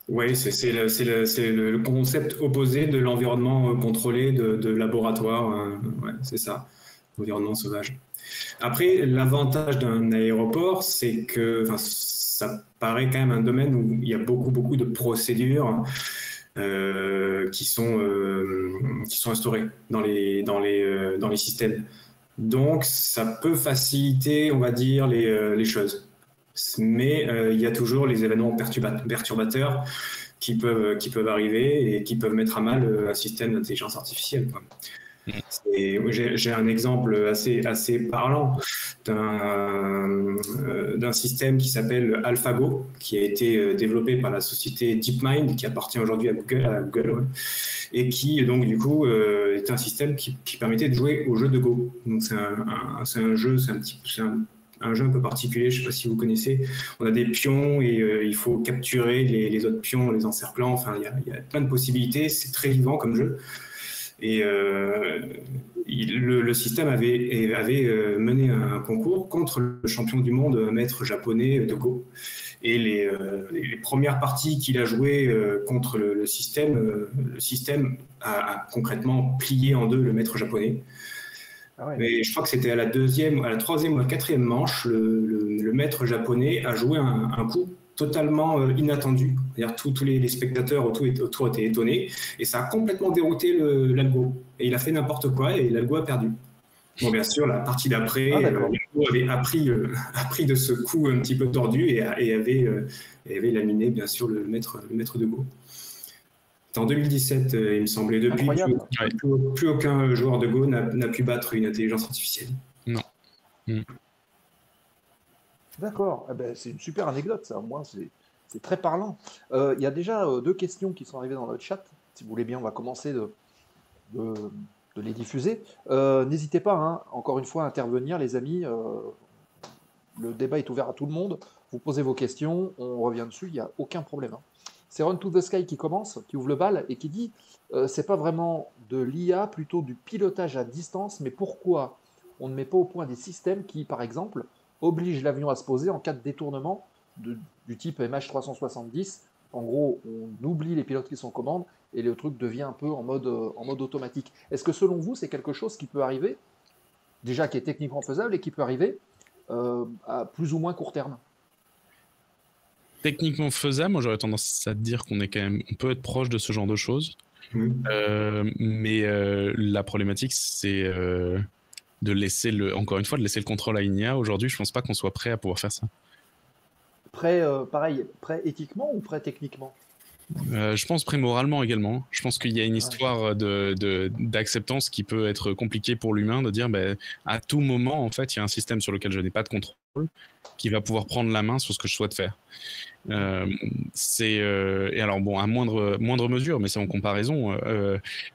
Oui, c'est le concept opposé de l'environnement contrôlé de laboratoire. C'est ça, l'environnement sauvage. Après, l'avantage d'un aéroport, c'est que ça paraît quand même un domaine où il y a beaucoup de procédures qui sont instaurés dans les systèmes. Donc, ça peut faciliter, on va dire, les choses. Mais il y a toujours les événements perturbateurs qui peuvent arriver et qui peuvent mettre à mal un système d'intelligence artificielle, quoi. J'ai un exemple assez parlant d'un système qui s'appelle AlphaGo, qui a été développé par la société DeepMind, qui appartient aujourd'hui à Google, et qui donc du coup est un système qui permettait de jouer au jeu de Go. Donc c'est un jeu, un jeu un peu particulier, je ne sais pas si vous connaissez. On a des pions et il faut capturer les autres pions en les encerclant. Enfin, il y a plein de possibilités. C'est très vivant comme jeu. Et le système avait mené un concours contre le champion du monde, maître japonais de Go. Et les premières parties qu'il a jouées contre le système a concrètement plié en deux le maître japonais. Ah ouais. Mais je crois que c'était à la troisième ou à la quatrième manche, le maître japonais a joué un coup totalement inattendu. C'est-à-dire tous les spectateurs autour étaient étonnés et ça a complètement dérouté l'algo. Et il a fait n'importe quoi et l'algo a perdu. Bon, bien sûr, la partie d'après, l'algo avait appris de ce coup un petit peu tordu et avait laminé, bien sûr, le maître de Go. C'était en 2017, il me semblait. Depuis, plus aucun joueur de Go n'a pu battre une intelligence artificielle. Non. D'accord, eh ben, c'est une super anecdote, ça. Moi, c'est très parlant. Il y a déjà 2 questions qui sont arrivées dans le chat. Si vous voulez bien, on va commencer de les diffuser. N'hésitez pas, hein, encore une fois, à intervenir, les amis. Le débat est ouvert à tout le monde. Vous posez vos questions, on revient dessus, il n'y a aucun problème. Hein. C'est Run to the Sky qui commence, qui ouvre le bal et qui dit c'est pas vraiment de l'IA, plutôt du pilotage à distance, mais pourquoi on ne met pas au point des systèmes qui, par exemple, oblige l'avion à se poser en cas de détournement du type MH370. En gros, on oublie les pilotes qui sont en commande et le truc devient un peu en mode automatique. Est-ce que selon vous, c'est quelque chose qui peut arriver, déjà qui est techniquement faisable et qui peut arriver à plus ou moins court terme? Techniquement faisable, moi j'aurais tendance à dire qu'on peut être proche de ce genre de choses. Mais la problématique, c'est de laisser encore une fois, de laisser le contrôle à une IA. Aujourd'hui, je pense pas qu'on soit prêt à pouvoir faire ça. Prêt, pareil, prêt éthiquement ou prêt techniquement? Je pense prêt moralement également. Je pense qu'il y a une histoire d'acceptance qui peut être compliquée pour l'humain, de dire à tout moment, en fait, il y a un système sur lequel je n'ai pas de contrôle. qui va pouvoir prendre la main sur ce que je souhaite faire. Et alors bon, à moindre mesure, mais c'est en comparaison.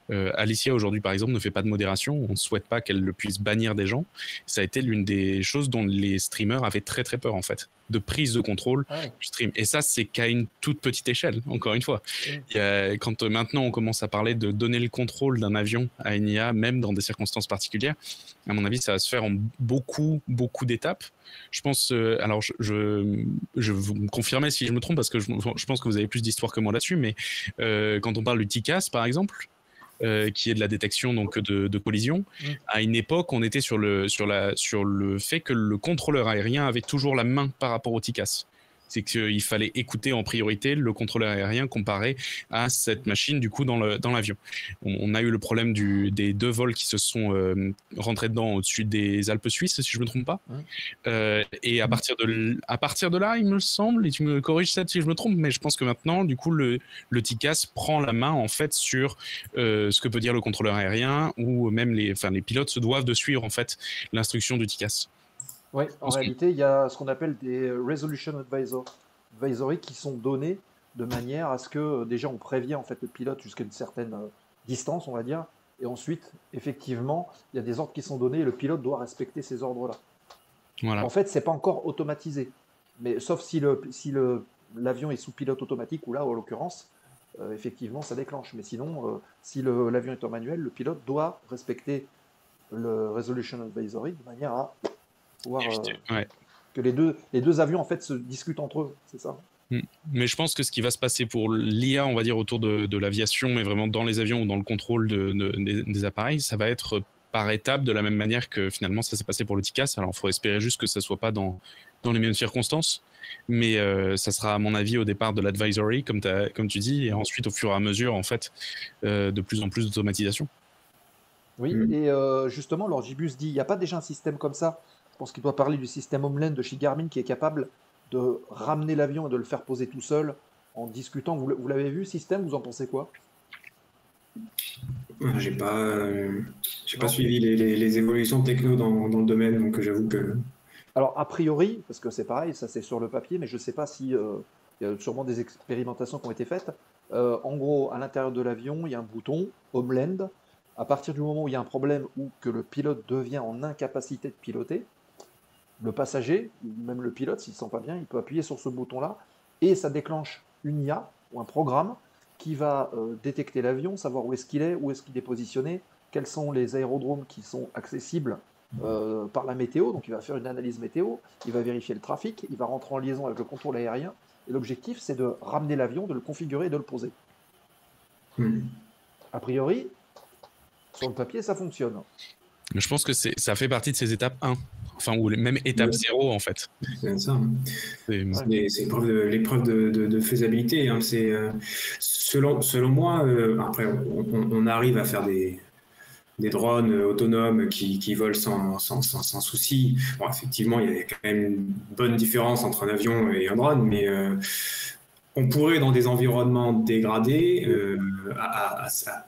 Alicia aujourd'hui par exemple ne fait pas de modération. On ne souhaite pas qu'elle puisse bannir des gens. Ça a été l'une des choses dont les streamers avaient très très peur en fait, de prise de contrôle du stream. Et ça, c'est qu'à une toute petite échelle. Encore une fois, quand maintenant on commence à parler de donner le contrôle d'un avion à une IA, même dans des circonstances particulières, à mon avis, ça va se faire en beaucoup d'étapes. Je pense, alors je vous me confirmez si je me trompe parce que je pense que vous avez plus d'histoire que moi là-dessus, mais quand on parle du TCAS par exemple, qui est de la détection donc de collision, à une époque on était sur le fait que le contrôleur aérien avait toujours la main par rapport au TCAS. C'est qu'il fallait écouter en priorité le contrôleur aérien comparé à cette machine du coup dans l'avion. On a eu le problème des 2 vols qui se sont rentrés dedans au-dessus des Alpes suisses, si je me trompe pas. Et à partir de là, il me semble, et tu me corriges ça si je me trompe, mais je pense que maintenant, du coup, le TCAS prend la main en fait sur ce que peut dire le contrôleur aérien, ou même les pilotes se doivent de suivre en fait l'instruction du TCAS. Oui, en réalité, il y a ce qu'on appelle des Resolution Advisory qui sont donnés de manière à ce que déjà on prévient en fait le pilote jusqu'à une certaine distance, on va dire, et ensuite, effectivement, il y a des ordres qui sont donnés et le pilote doit respecter ces ordres-là. Voilà. En fait, c'est pas encore automatisé, mais sauf si l'avion est sous pilote automatique, ou là, en l'occurrence, effectivement, ça déclenche. Mais sinon, si l'avion est en manuel, le pilote doit respecter le Resolution Advisory de manière à pouvoir que les deux avions en fait se discutent entre eux, c'est ça. Mais je pense que ce qui va se passer pour l'IA, on va dire autour de l'aviation, mais vraiment dans les avions ou dans le contrôle des appareils, ça va être par étapes de la même manière que finalement ça s'est passé pour le TCAS. Alors il faut espérer juste que ça soit pas dans les mêmes circonstances, mais ça sera à mon avis au départ de l'advisory comme tu dis, et ensuite au fur et à mesure en fait de plus en plus d'automatisation. Oui, et justement, Lorgibus dit, il n'y a pas déjà un système comme ça? Je pense qu'il doit parler du système Homeland de chez Garmin qui est capable de ramener l'avion et de le faire poser tout seul en discutant. Vous l'avez vu, système? Vous en pensez quoi? J'ai pas suivi les évolutions techno dans le domaine, donc j'avoue que... Alors, a priori, parce que c'est pareil, ça c'est sur le papier, mais je ne sais pas si il y a sûrement des expérimentations qui ont été faites. En gros, à l'intérieur de l'avion, il y a un bouton Homeland. À partir du moment où il y a un problème ou que le pilote devient en incapacité de piloter, le passager, ou même le pilote, s'il ne se sent pas bien, il peut appuyer sur ce bouton-là et ça déclenche une IA ou un programme qui va détecter l'avion, savoir où est-ce qu'il est, où est-ce qu'il est positionné, quels sont les aérodromes qui sont accessibles par la météo. Donc il va faire une analyse météo, il va vérifier le trafic, il va rentrer en liaison avec le contrôle aérien. Et l'objectif, c'est de ramener l'avion, de le configurer et de le poser. A priori, sur le papier, ça fonctionne. Mais je pense que ça fait partie de ces étapes 1. Enfin, ou même étape 0 en fait. C'est ça. C'est l'épreuve de faisabilité. Hein. Selon moi, après, on arrive à faire des drones autonomes qui volent sans souci. Bon, effectivement, il y a quand même une bonne différence entre un avion et un drone, mais on pourrait, dans des environnements dégradés,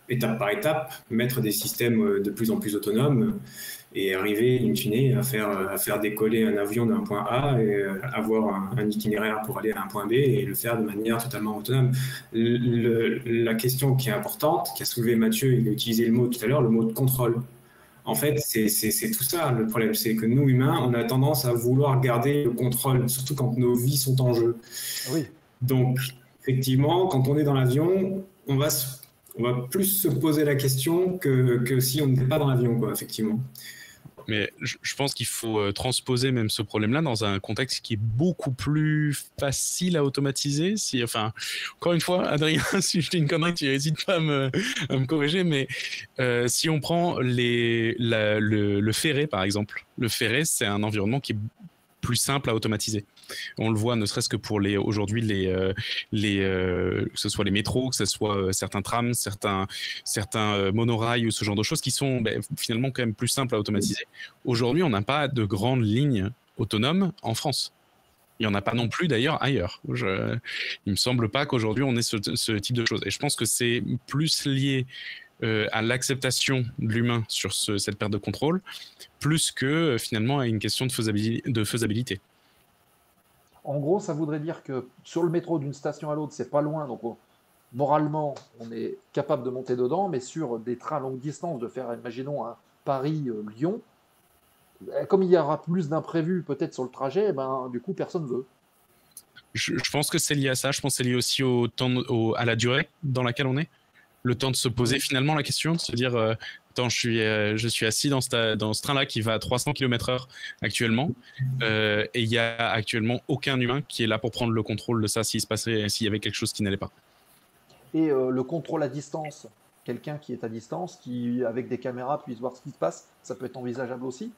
étape par étape, mettre des systèmes de plus en plus autonomes et arriver, in fine, à faire décoller un avion d'un point A et avoir un itinéraire pour aller à un point B et le faire de manière totalement autonome. La question qui est importante, qui a soulevé Mathieu, il a utilisé le mot tout à l'heure, le mot de contrôle. En fait, c'est tout ça le problème, c'est que nous, humains, on a tendance à vouloir garder le contrôle, surtout quand nos vies sont en jeu. Oui. Donc, effectivement, quand on est dans l'avion, on va plus se poser la question que si on n'était pas dans l'avion, quoi, effectivement. Mais je pense qu'il faut transposer même ce problème-là dans un contexte qui est beaucoup plus facile à automatiser. Encore une fois, Adrien, si je dis une connerie, tu n'hésites pas à me corriger, mais si on prend le ferré, par exemple, le ferré, c'est un environnement qui est plus simple à automatiser. On le voit, ne serait-ce que pour aujourd'hui que ce soit les métros, que ce soit certains trams, certains monorails ou ce genre de choses qui sont finalement quand même plus simples à automatiser. Aujourd'hui, on n'a pas de grandes lignes autonomes en France. Il n'y en a pas non plus d'ailleurs ailleurs. Il ne me semble pas qu'aujourd'hui on ait ce type de choses. Et je pense que c'est plus lié à l'acceptation de l'humain sur cette perte de contrôle, plus que finalement à une question de faisabilité. En gros, ça voudrait dire que sur le métro d'une station à l'autre, c'est pas loin, donc moralement, on est capable de monter dedans, mais sur des trains à longue distance, de faire, imaginons, un Paris-Lyon, comme il y aura plus d'imprévus peut-être sur le trajet, ben, du coup, personne ne veut. Je pense que c'est lié à ça. Je pense que c'est lié aussi à la durée dans laquelle on est. Le temps de se poser finalement la question, de se dire attends, je suis assis dans ce train-là qui va à 300 km/h actuellement, et il n'y a actuellement aucun humain qui est là pour prendre le contrôle de ça s'il y avait quelque chose qui n'allait pas. Et le contrôle à distance, quelqu'un qui est à distance, qui avec des caméras puisse voir ce qui se passe, ça peut être envisageable aussi?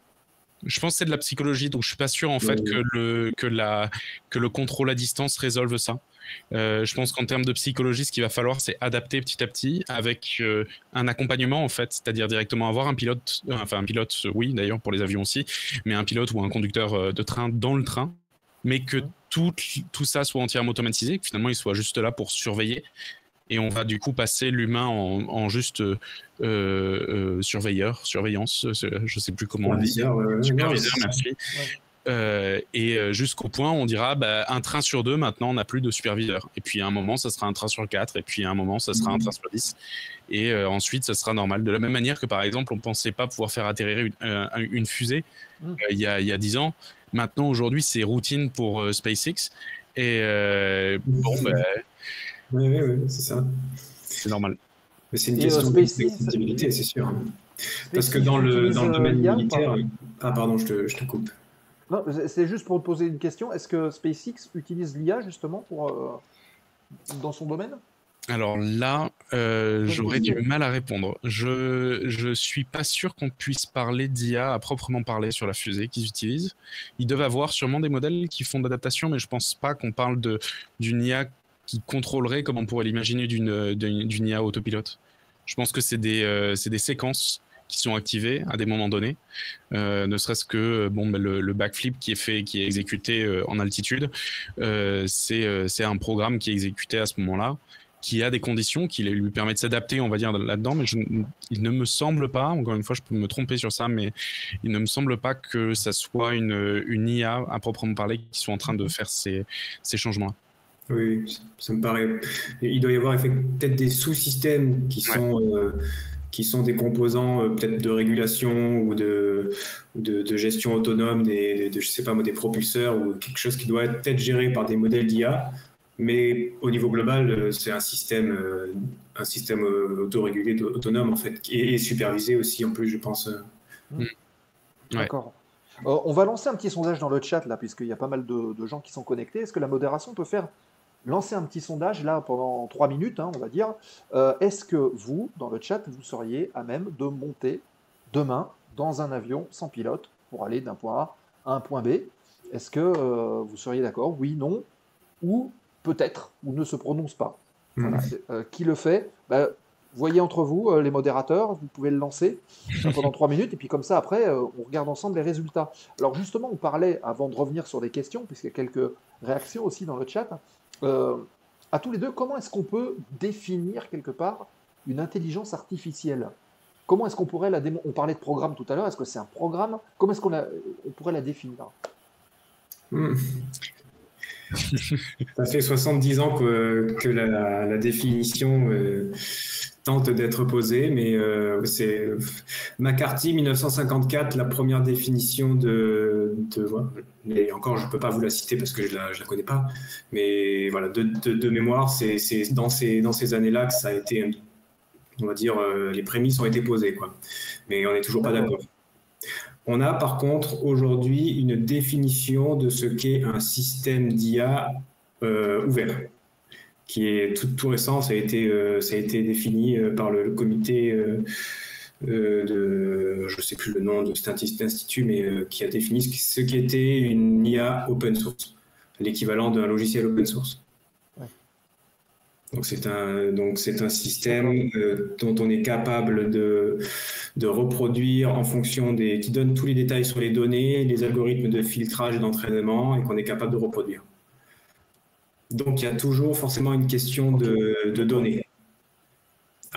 Je pense que c'est de la psychologie, donc je suis pas sûr en fait que le contrôle à distance résolve ça. Je pense qu'en termes de psychologie, ce qu'il va falloir, c'est adapter petit à petit avec un accompagnement en fait, c'est-à-dire directement avoir un pilote, oui d'ailleurs pour les avions aussi, mais un pilote ou un conducteur de train dans le train, mais que tout ça soit entièrement automatisé, que finalement il soit juste là pour surveiller. Et on va du coup passer l'humain en juste surveillance, je sais plus comment on dit. Superviseur, merci. Et jusqu'au point où on dira un train sur 2, maintenant on n'a plus de superviseur. Et puis à un moment, ça sera un train sur 4, et puis à un moment, ça sera un train sur 10. Et ensuite, ça sera normal. De la même manière que par exemple, on ne pensait pas pouvoir faire atterrir une fusée il y a 10 ans. Maintenant, aujourd'hui, c'est routine pour SpaceX. Et oui, c'est ça. C'est normal. Mais c'est une question de flexibilité, c'est sûr. Parce que dans le domaine militaire... Ah pardon, je te coupe. Non, c'est juste pour te poser une question. Est-ce que SpaceX utilise l'IA justement dans son domaine? Alors là, j'aurais du mal à répondre. Je suis pas sûr qu'on puisse parler d'IA à proprement parler sur la fusée qu'ils utilisent. Ils doivent avoir sûrement des modèles qui font d'adaptation, mais je pense pas qu'on parle d'une IA qui contrôlerait comme on pourrait l'imaginer d'une IA autopilote. Je pense que c'est des séquences qui sont activées à des moments donnés, ne serait-ce que le backflip qui est exécuté en altitude, c'est un programme qui est exécuté à ce moment-là, qui a des conditions qui lui permettent de s'adapter, on va dire, là-dedans, mais il ne me semble pas, encore une fois, je peux me tromper sur ça, mais il ne me semble pas que ça soit une IA à proprement parler qui soit en train de faire ces changements-là. Oui, ça me paraît. Il doit y avoir peut-être des sous-systèmes qui sont des composants peut-être de régulation ou de gestion autonome je sais pas moi, des propulseurs ou quelque chose qui doit être peut-être géré par des modèles d'IA, mais au niveau global, c'est un système autorégulé, autonome en fait, et supervisé aussi en plus, je pense. D'accord. On va lancer un petit sondage dans le chat là, puisqu'il y a pas mal de gens qui sont connectés. Est-ce que la modération peut lancer un petit sondage là pendant 3 minutes, on va dire. Est-ce que vous, dans le chat, vous seriez à même de monter demain dans un avion sans pilote pour aller d'un point A à un point B? Est-ce que vous seriez d'accord? Oui, non, ou peut-être, ou ne se prononce pas. Voilà. Qui le fait? Voyez entre vous, les modérateurs, vous pouvez le lancer pendant 3 minutes, et puis comme ça, après, on regarde ensemble les résultats. Alors justement, on parlait, avant de revenir sur les questions, puisqu'il y a quelques réactions aussi dans le chat, à tous les deux, comment est-ce qu'on peut définir quelque part une intelligence artificielle? Comment est-ce qu'on pourrait la démontrer? On parlait de programme tout à l'heure, est-ce que c'est un programme? Comment est-ce qu'on pourrait la définir? Ça fait 70 ans que la définition tente d'être posée, mais c'est McCarthy, 1954, la première définition et encore, je ne peux pas vous la citer parce que je la connais pas, mais voilà, de mémoire, c'est dans ces années-là que ça a été, on va dire, les prémices ont été posées, quoi. Mais on n'est toujours pas d'accord. On a par contre aujourd'hui une définition de ce qu'est un système d'IA ouvert, qui est tout récent. Ça a été défini par le comité je ne sais plus le nom de cet institut, mais qui a défini ce qu'était une IA open source, l'équivalent d'un logiciel open source. Donc c'est un système dont on est capable de reproduire en fonction qui donne tous les détails sur les données, les algorithmes de filtrage et d'entraînement, et qu'on est capable de reproduire. Donc il y a toujours forcément une question de données.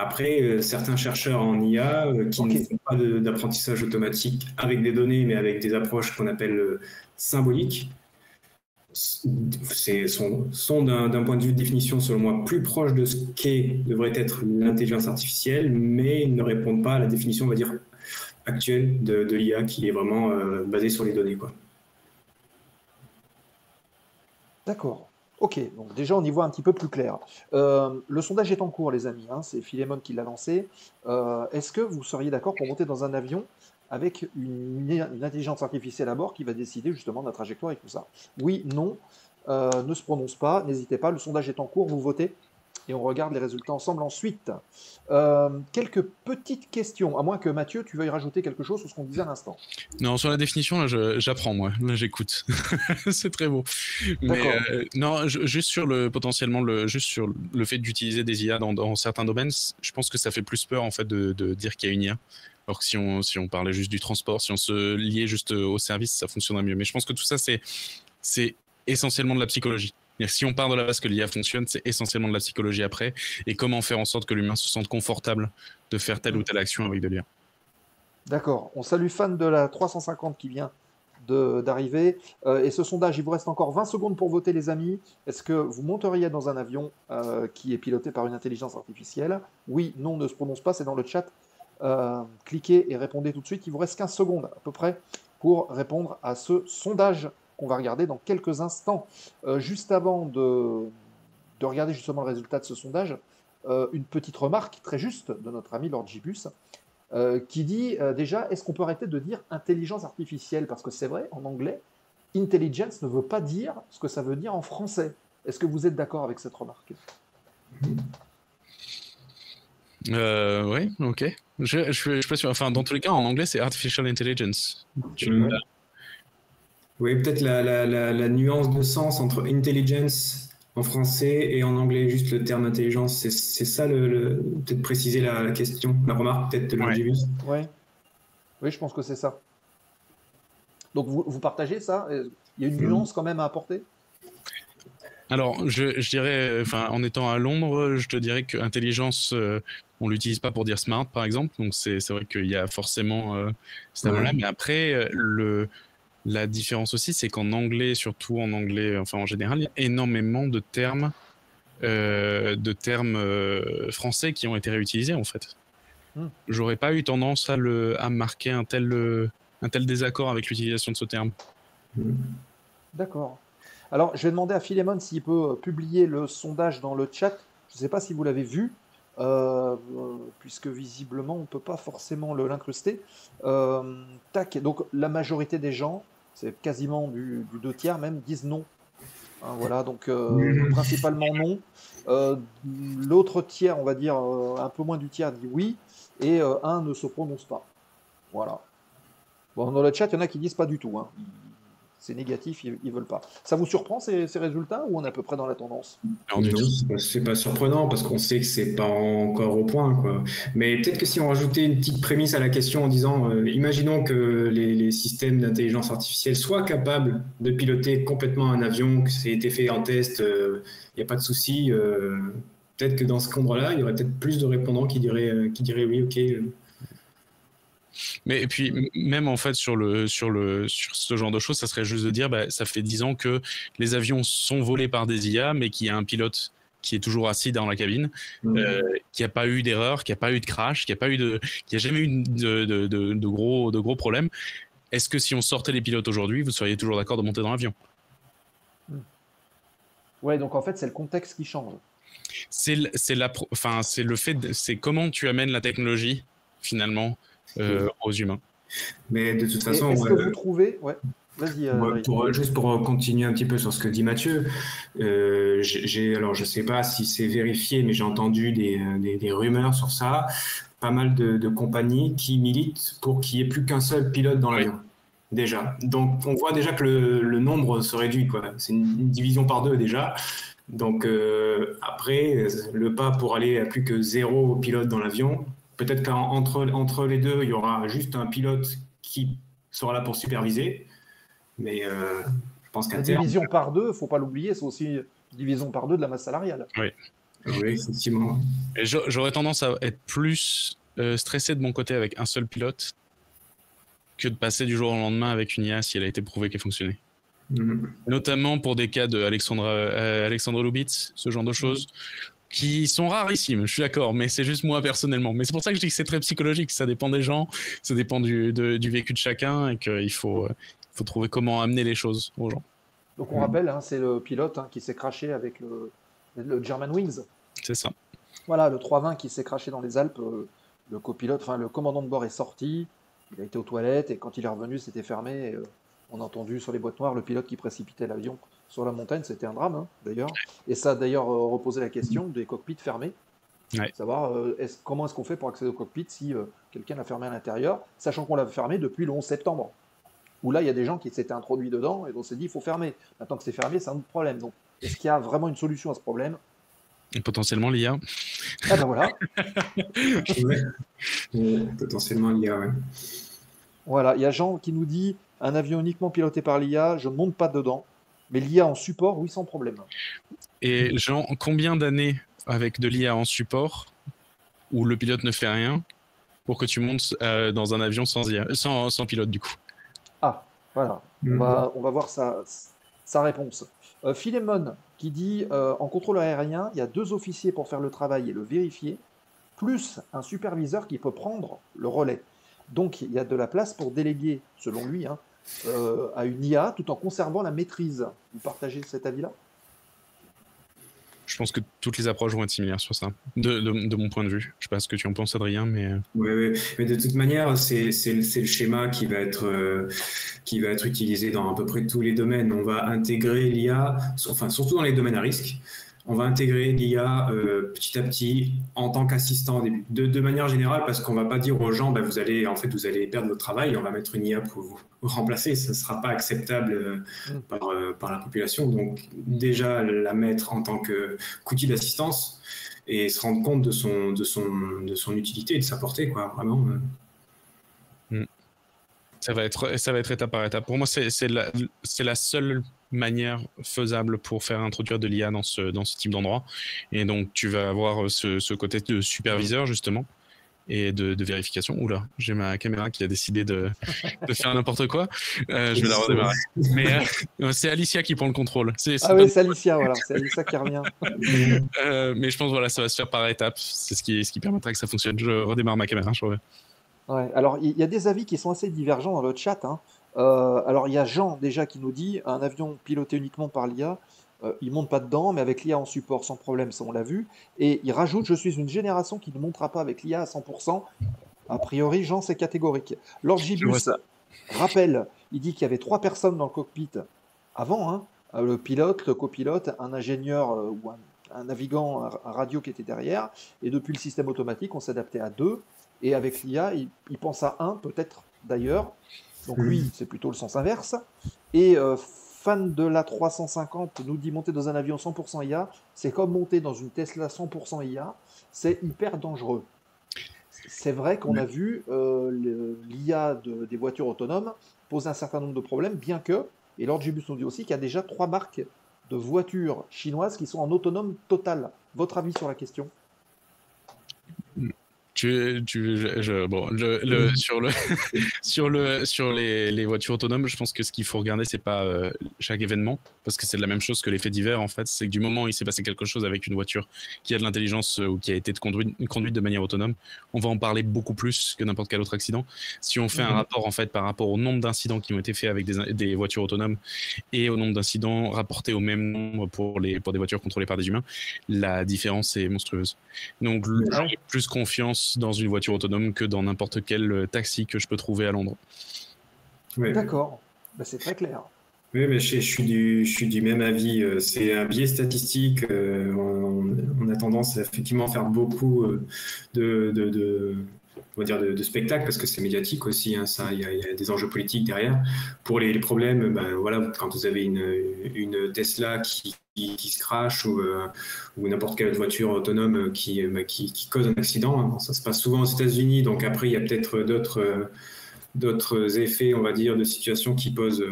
Après, certains chercheurs en IA qui ne font pas d'apprentissage automatique avec des données, mais avec des approches qu'on appelle symboliques, sont d'un point de vue de définition, selon moi, plus proches de ce qu'est devrait être l'intelligence artificielle, mais ils ne répondent pas à la définition, on va dire, actuelle de l'IA qui est vraiment basée sur les données, quoi. D'accord. Ok, donc déjà on y voit un petit peu plus clair. Le sondage est en cours, les amis, hein, c'est Philémon qui l'a lancé. Est-ce que vous seriez d'accord pour monter dans un avion avec une intelligence artificielle à bord qui va décider justement de la trajectoire et tout ça? Oui, non, ne se prononce pas, n'hésitez pas, le sondage est en cours, vous votez et on regarde les résultats ensemble ensuite. Quelques petites questions, à moins que Mathieu, tu veuilles rajouter quelque chose sur ce qu'on disait à l'instant. Non, sur la définition, là, j'apprends, moi. Là, j'écoute. C'est très beau. Mais non, juste sur juste sur le fait d'utiliser des IA dans certains domaines, je pense que ça fait plus peur en fait de dire qu'il y a une IA. Alors que si on parlait juste du transport, si on se liait juste au service, ça fonctionnerait mieux. Mais je pense que tout ça, c'est essentiellement de la psychologie. Si on part de la base que l'IA fonctionne, c'est essentiellement de la psychologie après, et comment faire en sorte que l'humain se sente confortable de faire telle ou telle action avec de l'IA. D'accord. On salue fan de la 350 qui vient d'arriver. Et ce sondage, il vous reste encore 20 secondes pour voter, les amis. Est-ce que vous monteriez dans un avion qui est piloté par une intelligence artificielle? Oui, non, ne se prononce pas, c'est dans le chat. Cliquez et répondez tout de suite. Il vous reste 15 secondes à peu près pour répondre à ce sondage qu'on va regarder dans quelques instants. Juste avant de regarder justement le résultat de ce sondage, une petite remarque très juste de notre ami Lord Gibus, qui dit déjà, est-ce qu'on peut arrêter de dire intelligence artificielle? Parce que c'est vrai, en anglais, intelligence ne veut pas dire ce que ça veut dire en français. Est-ce que vous êtes d'accord avec cette remarque? Oui, ok. Je suis pas sûr. Enfin, dans tous les cas, en anglais, c'est artificial intelligence. Oui, peut-être la nuance de sens entre intelligence en français et en anglais, juste le terme intelligence, c'est ça, peut-être préciser la question, la remarque peut-être de l'individu. Ouais. Oui, je pense que c'est ça. Donc vous partagez ça? Il y a une nuance quand même à apporter? Alors, je dirais, enfin, en étant à Londres, je te dirais que intelligence, on l'utilise pas pour dire smart, par exemple. Donc c'est vrai qu'il y a forcément ce terme-là. Mais après, la différence aussi, c'est qu'en anglais, surtout en anglais, enfin en général, il y a énormément de termes français qui ont été réutilisés en fait. J'aurais pas eu tendance à marquer un tel désaccord avec l'utilisation de ce terme. D'accord. Alors, je vais demander à Philémon s'il peut publier le sondage dans le chat. Je ne sais pas si vous l'avez vu, puisque visiblement, on ne peut pas forcément l'incruster. Tac. Donc, la majorité des gens, c'est quasiment du 2/3 même, disent non. Hein, voilà, donc principalement non. L'autre tiers, on va dire un peu moins du tiers, dit oui, et un ne se prononce pas. Voilà. Bon, dans le chat, il y en a qui disent pas du tout. Hein. C'est négatif, ils veulent pas. Ça vous surprend ces résultats ou on est à peu près dans la tendance? Non, c'est pas surprenant parce qu'on sait que c'est pas encore au point, quoi. Mais peut-être que si on rajoutait une petite prémisse à la question en disant, imaginons que les systèmes d'intelligence artificielle soient capables de piloter complètement un avion, que c'est été fait en test, il n'y a pas de souci. Peut-être que dans ce cadre-là, il y aurait peut-être plus de répondants qui diraient oui, ok. Mais et puis même en fait sur ce genre de choses, ça serait juste de dire ça fait 10 ans que les avions sont volés par des IA, mais qu'il y a un pilote qui est toujours assis dans la cabine, qui n'a pas eu d'erreur, qui n'a pas eu de crash, qui a jamais eu de gros problèmes. Est-ce que si on sortait les pilotes aujourd'hui, vous seriez toujours d'accord de monter dans l'avion? Ouais, donc en fait c'est le contexte qui change. C'est le fait, c'est comment tu amènes la technologie finalement aux humains. Mais de toute façon, est-ce que vous trouvez, vas-y. Juste pour continuer un petit peu sur ce que dit Mathieu, alors je sais pas si c'est vérifié, mais j'ai entendu des rumeurs sur ça. Pas mal de compagnies qui militent pour qu'il n'y ait plus qu'un seul pilote dans l'avion. Déjà. Donc on voit déjà que le nombre se réduit, quoi. C'est une division par 2 déjà. Donc après, le pas pour aller à plus que 0 pilote dans l'avion, peut-être qu'entre les deux, il y aura juste un pilote qui sera là pour superviser. Mais je pense qu'à terme... Division par 2, il ne faut pas l'oublier, c'est aussi division par 2 de la masse salariale. Oui. Oui, effectivement. Et j'aurais tendance à être plus stressé de mon côté avec un seul pilote que de passer du jour au lendemain avec une IA si elle a été prouvée qu'elle fonctionnait. Notamment pour des cas de Alexandre Lubitz, ce genre de choses, qui sont rarissimes, je suis d'accord, mais c'est juste moi personnellement. Mais c'est pour ça que je dis que c'est très psychologique, ça dépend des gens, ça dépend du vécu de chacun, et qu'il faut trouver comment amener les choses aux gens. Donc on rappelle, c'est le pilote qui s'est crashé avec le Germanwings. C'est ça. Voilà, le 320 qui s'est crashé dans les Alpes, le copilote, le commandant de bord est sorti, il a été aux toilettes, et quand il est revenu, c'était fermé, et, on a entendu sur les boîtes noires le pilote qui précipitait l'avion sur la montagne, c'était un drame d'ailleurs, et ça a d'ailleurs reposé la question des cockpits fermés, savoir comment est-ce qu'on fait pour accéder au cockpit si quelqu'un l'a fermé à l'intérieur, sachant qu'on l'a fermé depuis le 11 septembre, où là il y a des gens qui s'étaient introduits dedans, et on s'est dit il faut fermer, maintenant que c'est fermé c'est un autre problème, donc est-ce qu'il y a vraiment une solution à ce problème? Et potentiellement l'IA. Ah ben voilà. Potentiellement l'IA, ouais. Voilà, il y a Jean qui nous dit un avion uniquement piloté par l'IA, je ne monte pas dedans, mais l'IA en support, oui, sans problème. Et Jean, combien d'années avec de l'IA en support où le pilote ne fait rien pour que tu montes dans un avion sans pilote du coup? Ah, voilà, on va voir sa réponse. Philémon qui dit en contrôle aérien, il y a 2 officiers pour faire le travail et le vérifier, plus un superviseur qui peut prendre le relais. Donc il y a de la place pour déléguer, selon lui, à une IA tout en conservant la maîtrise. Vous partagez cet avis-là? Je pense que toutes les approches vont être similaires sur ça, de mon point de vue. Je ne sais pas ce que tu en penses, Adrien, mais... Oui, mais de toute manière, c'est le schéma qui va être utilisé dans à peu près tous les domaines. On va intégrer l'IA, surtout dans les domaines à risque, on va intégrer l'IA petit à petit en tant qu'assistant au début. De manière générale, parce qu'on ne va pas dire aux gens, vous allez perdre votre travail, on va mettre une IA pour vous remplacer. Ça ne sera pas acceptable par la population. Donc déjà, la mettre en tant qu'outil d'assistance et se rendre compte de son utilité et de sa portée, quoi, vraiment. Ça va être étape par étape. Pour moi, c'est la seule manière faisable pour faire introduire de l'IA dans ce type d'endroit. Et donc, tu vas avoir ce côté de superviseur, justement, et de vérification. Oula, j'ai ma caméra qui a décidé de faire n'importe quoi. Je vais la redémarrer. Mais c'est Alicia qui prend le contrôle. C'est Alicia, voilà. C'est Alicia qui revient. Mais je pense, voilà, ça va se faire par étapes. C'est ce qui permettra que ça fonctionne. Je redémarre ma caméra, je reviens. Ouais, alors, il y a des avis qui sont assez divergents dans le chat. Alors, il y a Jean, déjà, qui nous dit un avion piloté uniquement par l'IA, il ne monte pas dedans, mais avec l'IA en support, sans problème, ça on l'a vu. Et il rajoute, je suis une génération qui ne montera pas avec l'IA à 100%. A priori, Jean, c'est catégorique. Lord Gibus rappelle, il dit qu'il y avait 3 personnes dans le cockpit avant, le pilote, le copilote, un ingénieur ou un navigant, un radio qui était derrière. Et depuis le système automatique, on s'est adapté à 2. Et avec l'IA, il pense à 1, peut-être d'ailleurs. Donc lui, c'est plutôt le sens inverse. Et fan de la 350 nous dit monter dans un avion 100% IA, c'est comme monter dans une Tesla 100% IA, c'est hyper dangereux. C'est vrai qu'on a vu l'IA des voitures autonomes poser un certain nombre de problèmes, bien que, et Lord Gibus nous dit aussi qu'il y a déjà 3 marques de voitures chinoises qui sont en autonome total. Votre avis sur la question ? Sur les voitures autonomes, je pense que ce qu'il faut regarder, c'est pas chaque événement, parce que c'est la même chose que l'effet divers en fait. C'est que du moment où il s'est passé quelque chose avec une voiture qui a de l'intelligence ou qui a été conduite de manière autonome, on va en parler beaucoup plus que n'importe quel autre accident. Si on fait un rapport en fait par rapport au nombre d'incidents qui ont été faits avec des voitures autonomes et au nombre d'incidents rapportés au même nombre pour des voitures contrôlées par des humains, la différence est monstrueuse. Donc j'ai plus confiance dans une voiture autonome que dans n'importe quel taxi que je peux trouver à Londres. Ouais. D'accord, c'est très clair. Oui, mais je suis du même avis. C'est un biais statistique. On a tendance à effectivement faire beaucoup de spectacles parce que c'est médiatique aussi. Il y a des enjeux politiques derrière. Pour les problèmes, voilà, quand vous avez une Tesla qui se crache ou n'importe quelle voiture autonome qui cause un accident, ça se passe souvent aux États-Unis. Donc après, il y a peut-être d'autres effets, on va dire, de situations qui posent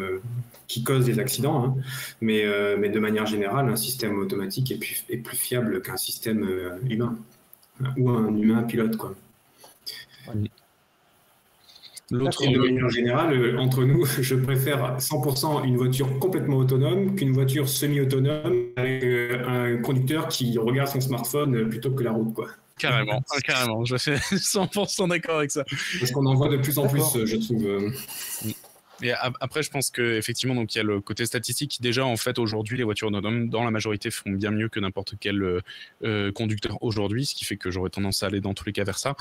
qui causent des accidents, hein. Mais de manière générale, un système automatique est plus fiable qu'un système humain, ou un humain pilote, quoi. L'autre, Et de manière générale, entre nous, je préfère 100% une voiture complètement autonome qu'une voiture semi-autonome avec un conducteur qui regarde son smartphone plutôt que la route, quoi. carrément, carrément, je suis 100% d'accord avec ça. Parce qu'on en voit de plus en plus, je trouve. Et après, je pense qu'effectivement, donc, il y a le côté statistique qui, déjà, en fait, aujourd'hui, les voitures autonomes, dans la majorité, font bien mieux que n'importe quel conducteur aujourd'hui, ce qui fait que j'aurais tendance à aller dans tous les cas vers ça.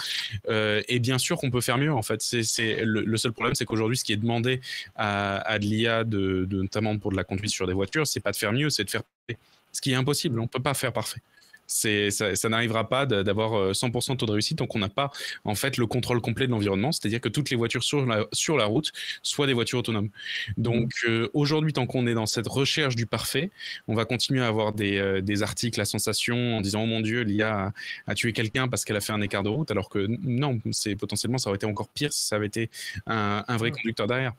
Et bien sûr qu'on peut faire mieux, en fait. Le seul problème, c'est qu'aujourd'hui, ce qui est demandé à de l'IA, notamment pour de la conduite sur des voitures, c'est pas de faire mieux, c'est de faire parfait. Ce qui est impossible, on ne peut pas faire parfait. Ça n'arrivera pas d'avoir 100% de taux de réussite tant qu'on n'a pas en fait le contrôle complet de l'environnement, c'est-à-dire que toutes les voitures sur la route soient des voitures autonomes. Donc aujourd'hui, tant qu'on est dans cette recherche du parfait, on va continuer à avoir des articles à sensation en disant oh mon Dieu, l'IA a tué quelqu'un parce qu'elle a fait un écart de route, alors que non, potentiellement ça aurait été encore pire si ça avait été un vrai conducteur derrière.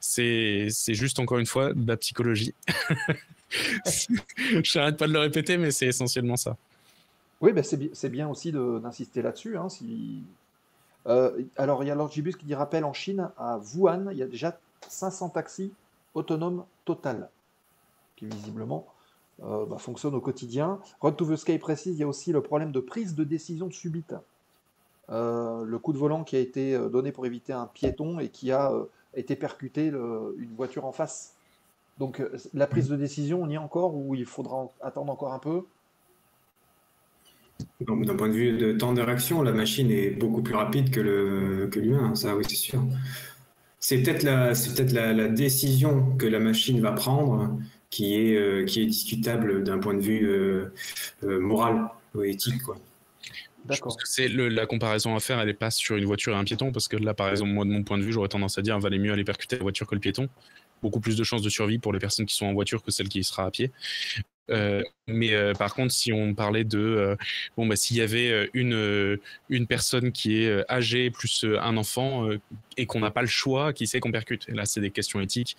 C'est juste encore une fois de la psychologie. J'arrête pas de le répéter, mais c'est essentiellement ça. Oui, ben c'est bien aussi d'insister là-dessus. Hein, alors, il y a Lord Gibus qui dit rappel en Chine, à Wuhan, il y a déjà 500 taxis autonomes total qui visiblement fonctionnent au quotidien. Road to the Sky précise, il y a aussi le problème de prise de décision subite. Le coup de volant qui a été donné pour éviter un piéton et qui a été percuté une voiture en face. Donc, la prise de décision, on y est encore ou il faudra attendre encore un peu? D'un point de vue de temps de réaction, la machine est beaucoup plus rapide que l'humain, ça oui, c'est sûr. C'est peut-être la décision que la machine va prendre qui est discutable d'un point de vue moral ou éthique, quoi. Je pense que la comparaison à faire, elle n'est pas sur une voiture et un piéton, parce que là, par exemple, moi, de mon point de vue, j'aurais tendance à dire qu'il valait mieux aller percuter la voiture que le piéton. Beaucoup plus de chances de survie pour les personnes qui sont en voiture que celle qui sera à pied. Mais par contre, si on parlait de s'il y avait une personne qui est âgée plus un enfant et qu'on n'a pas le choix, qui sait qu'on percute. Et là, c'est des questions éthiques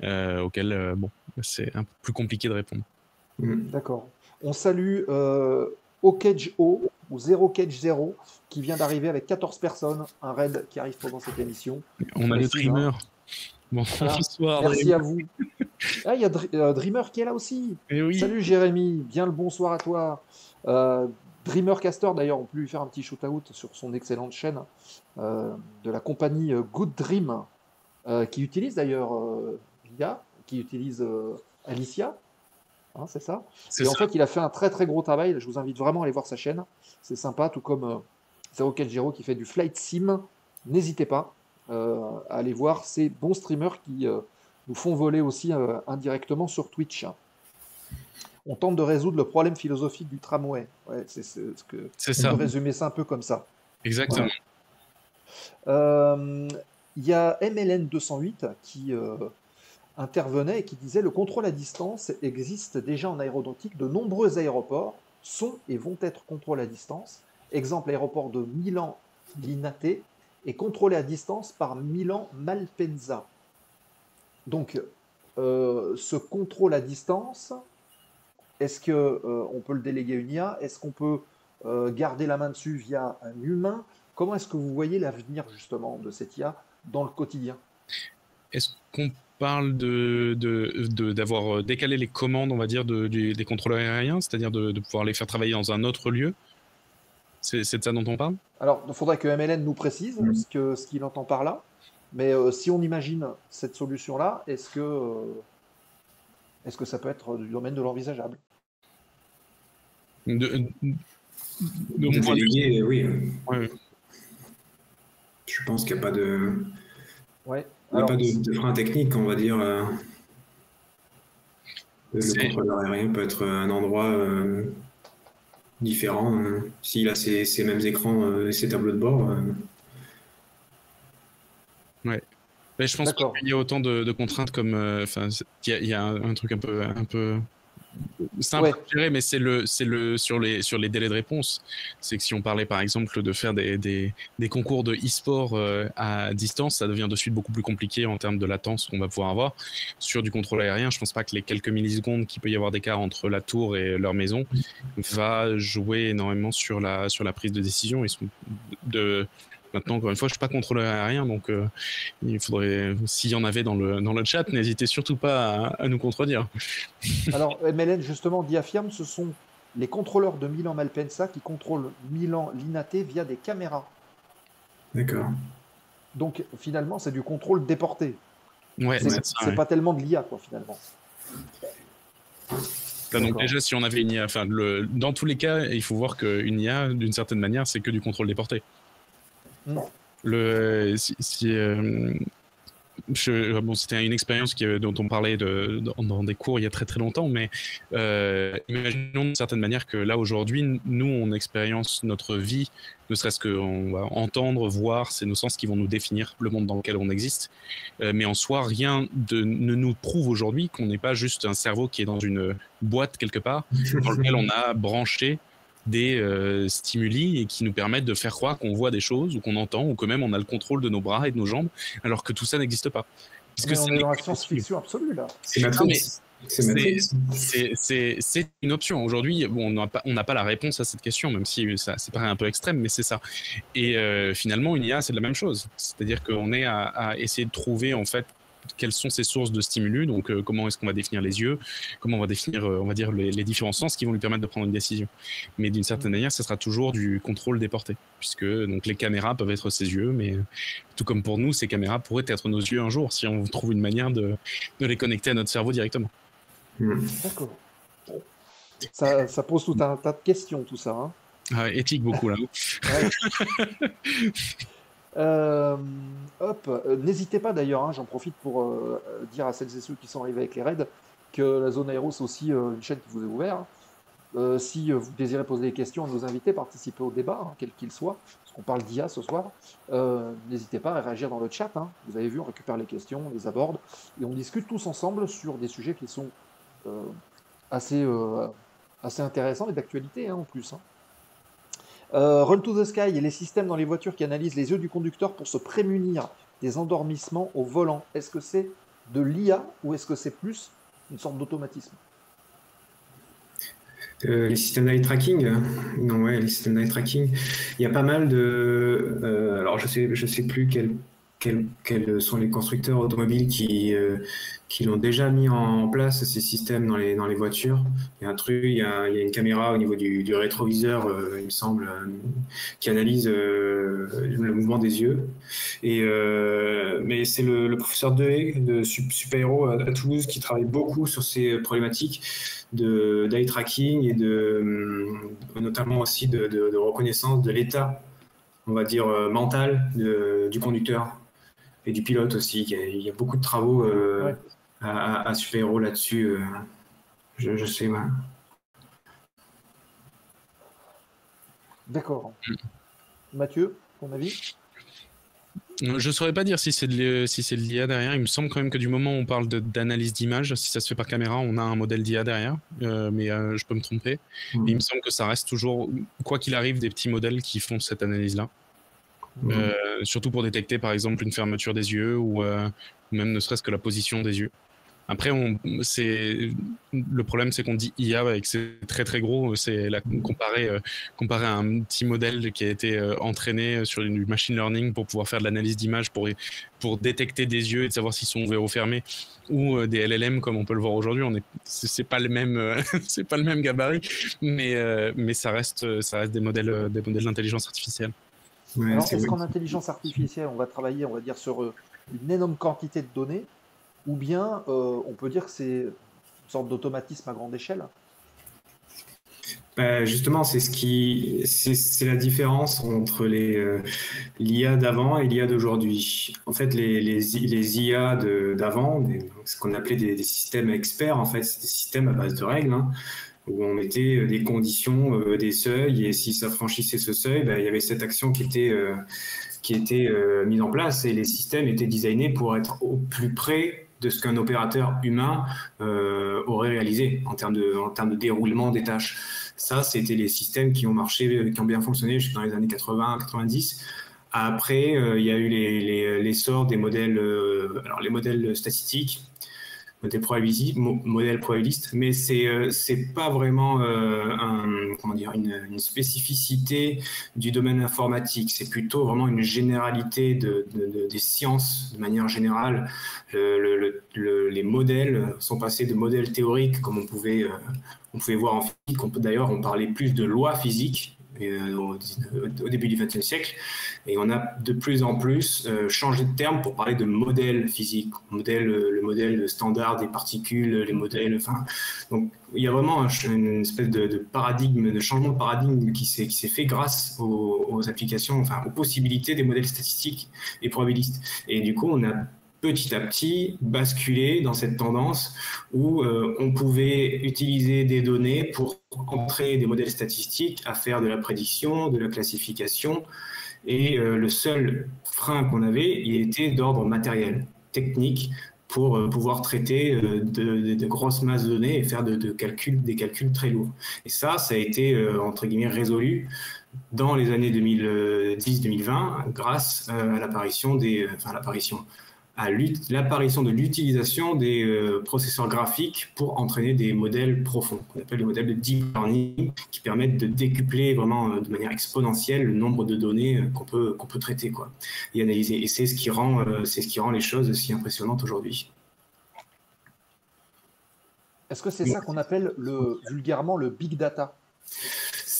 auxquelles c'est un peu plus compliqué de répondre. D'accord. On salue Okage-O ou 0Cage0 qui vient d'arriver avec 14 personnes, un raid qui arrive pendant cette émission. On a le Dreamer. Bonsoir. Merci à vous. Ah, il y a Dreamer qui est là aussi. Oui. Salut Jérémy, bien le bonsoir à toi. Dreamer Caster, d'ailleurs, on peut lui faire un petit shout-out sur son excellente chaîne de la compagnie Good Dream, qui utilise d'ailleurs l'IA, qui utilise Alicia. Hein, c'est ça. Et en fait, il a fait un très très gros travail. Je vous invite vraiment à aller voir sa chaîne. C'est sympa, tout comme 0Cage0 qui fait du flight sim. N'hésitez pas à aller voir ces bons streamers qui nous font voler aussi indirectement sur Twitch. On tente de résoudre le problème philosophique du tramway. Ouais, c'est ça. On peut résumer ça un peu comme ça. Exactement. Il y a MLN208 qui intervenait et qui disait le contrôle à distance existe déjà en aéronautique. De nombreux aéroports sont et vont être contrôlés à distance. Exemple, l'aéroport de Milan-Linate est contrôlé à distance par Milan-Malpensa. Donc, ce contrôle à distance, est-ce qu'on peut le déléguer à une IA? Est-ce qu'on peut garder la main dessus via un humain? Comment est-ce que vous voyez l'avenir justement de cette IA dans le quotidien? Est-ce qu'on parle d'avoir décalé les commandes, on va dire, des contrôleurs aériens, c'est-à-dire de pouvoir les faire travailler dans un autre lieu? C'est de ça dont on parle? Alors, il faudrait que MLN nous précise ce qu'il entend par là. Mais si on imagine cette solution-là, est-ce que ça peut être du domaine de l'envisageable? De mon point de vue, oui. Ouais. Je pense qu'il n'y a pas de... Ouais. Il n'y a pas de frein technique, on va dire. Le contrôleur aérien peut être un endroit différent. S'il a ces mêmes écrans et ses tableaux de bord. Ouais. Mais je pense qu'il y a autant de contraintes comme. Il y a un truc un peu simple Ouais. à gérer, mais c'est sur les délais de réponse. C'est que si on parlait par exemple de faire des concours de e-sport à distance, ça devient de suite beaucoup plus compliqué en termes de latence qu'on va pouvoir avoir. Sur du contrôle aérien, je pense pas que les quelques millisecondes qu'il peut y avoir d'écart entre la tour et leur maison va jouer énormément sur la prise de décision. Maintenant, encore une fois, je suis pas contrôleur aérien, donc il faudrait, s'il y en avait dans le chat, n'hésitez surtout pas à nous contredire. Alors, MLN, justement, dit affirme, ce sont les contrôleurs de Milan Malpensa qui contrôlent Milan Linate via des caméras. D'accord. Donc, finalement, c'est du contrôle déporté. Ouais, C'est pas tellement de l'IA, quoi, finalement. Donc déjà, si on avait une IA, dans tous les cas, il faut voir qu'une IA, d'une certaine manière, c'est que du contrôle déporté. Non. C'était une expérience dont on parlait dans des cours il y a très très longtemps, mais imaginons d'une certaine manière que là aujourd'hui, nous on expérience notre vie, ne serait-ce qu'on va entendre, voir, c'est nos sens qui vont nous définir le monde dans lequel on existe, mais en soi rien ne nous prouve aujourd'hui qu'on n'est pas juste un cerveau qui est dans une boîte quelque part, dans lequel on a branché des stimuli et qui nous permettent de faire croire qu'on voit des choses ou qu'on entend ou que même on a le contrôle de nos bras et de nos jambes alors que tout ça n'existe pas. Mais on est dans la science-fiction absolue là. C'est Matrix. C'est une option. Aujourd'hui, on n'a pas la réponse à cette question, même si ça paraît un peu extrême, mais c'est ça. Et finalement, une IA, c'est de la même chose. C'est-à-dire qu'on est à essayer de trouver en fait quelles sont ces sources de stimulus, donc comment est-ce qu'on va définir les yeux, comment on va définir, on va dire, les différents sens qui vont lui permettre de prendre une décision. Mais d'une certaine manière, ce sera toujours du contrôle déporté, puisque donc, les caméras peuvent être ses yeux, mais tout comme pour nous, ces caméras pourraient être nos yeux un jour, si on trouve une manière de les connecter à notre cerveau directement. D'accord. Ça pose tout un tas de questions, tout ça. Hein. Éthique beaucoup, là. N'hésitez pas d'ailleurs, hein, j'en profite pour dire à celles et ceux qui sont arrivés avec les raids que la zone aéro c'est aussi une chaîne qui vous est ouverte. Si vous désirez poser des questions à nos invités, participer au débat, hein, quel qu'il soit, parce qu'on parle d'IA ce soir, n'hésitez pas à réagir dans le chat. Hein. Vous avez vu, on récupère les questions, on les aborde et on discute tous ensemble sur des sujets qui sont assez intéressants et d'actualité hein, en plus. Hein. Run to the Sky et les systèmes dans les voitures qui analysent les yeux du conducteur pour se prémunir des endormissements au volant. Est-ce que c'est de l'IA ou est-ce que c'est plus une sorte d'automatisme? Les systèmes d'eye tracking, non ouais, les systèmes d'eye tracking. Il y a pas mal de, alors je sais plus quels sont les constructeurs automobiles qui l'ont déjà mis en place ces systèmes dans les voitures. Il y a une caméra au niveau du rétroviseur, il me semble, qui analyse le mouvement des yeux. Mais c'est le professeur Dehé de Supaéro à Toulouse qui travaille beaucoup sur ces problématiques d'eye tracking et notamment aussi de reconnaissance de l'état, on va dire, mental du conducteur et du pilote aussi. Il y a beaucoup de travaux à Supaéro là-dessus, je sais. Ouais. D'accord. Mathieu, ton avis? Je ne saurais pas dire si c'est de l'IA derrière. Il me semble quand même que du moment où on parle d'analyse d'image, si ça se fait par caméra, on a un modèle d'IA derrière. Mais je peux me tromper. Et il me semble que ça reste toujours, quoi qu'il arrive, des petits modèles qui font cette analyse-là. Surtout pour détecter, par exemple, une fermeture des yeux ou même ne serait-ce que la position des yeux. Après, le problème, c'est qu'on dit IA et que c'est très très gros. C'est comparé à un petit modèle qui a été entraîné sur du machine learning pour pouvoir faire de l'analyse d'image pour détecter des yeux et de savoir s'ils sont ouverts ou fermés, ou des LLM comme on peut le voir aujourd'hui. C'est pas le même, c'est pas le même gabarit, mais ça reste des modèles d'intelligence artificielle. Ouais, alors, est-ce qu'en intelligence artificielle, on va travailler, on va dire, sur une énorme quantité de données? Ou bien on peut dire que c'est une sorte d'automatisme à grande échelle? Justement, c'est la différence entre l'IA d'avant et l'IA d'aujourd'hui. En fait, les IA d'avant, ce qu'on appelait des systèmes experts, en fait, c'est des systèmes à base de règles, hein, où on mettait des conditions, des seuils, et si ça franchissait ce seuil, il y avait cette action qui était mise en place, et les systèmes étaient designés pour être au plus près de ce qu'un opérateur humain aurait réalisé en termes de déroulement des tâches. Ça, c'était les systèmes qui ont marché, qui ont bien fonctionné dans les années 80-90. Après, il y a eu l'essor des modèles, alors les modèles statistiques, modèle probabiliste, mais c'est pas vraiment une spécificité du domaine informatique. C'est plutôt vraiment une généralité des sciences de manière générale. Les modèles sont passés de modèles théoriques, comme on pouvait voir en physique. D'ailleurs, on parlait plus de lois physiques au début du XXe siècle, et on a de plus en plus changé de terme pour parler de modèles physiques, le modèle standard des particules, les modèles, donc il y a vraiment une espèce de paradigme, de changement de paradigme qui s'est fait grâce aux applications, aux possibilités des modèles statistiques et probabilistes. Et du coup, on a petit à petit basculer dans cette tendance où on pouvait utiliser des données pour entraîner des modèles statistiques à faire de la prédiction, de la classification. Et le seul frein qu'on avait, il était d'ordre matériel, technique, pour pouvoir traiter de grosses masses de données et faire des calculs très lourds. Et ça a été, entre guillemets, résolu dans les années 2010-2020 grâce à l'apparition de l'utilisation des processeurs graphiques pour entraîner des modèles profonds, qu'on appelle les modèles de deep learning, qui permettent de décupler vraiment de manière exponentielle le nombre de données qu'on peut traiter, et analyser. Et c'est ce qui rend les choses si impressionnantes aujourd'hui. Est-ce que c'est ça qu'on appelle vulgairement le big data?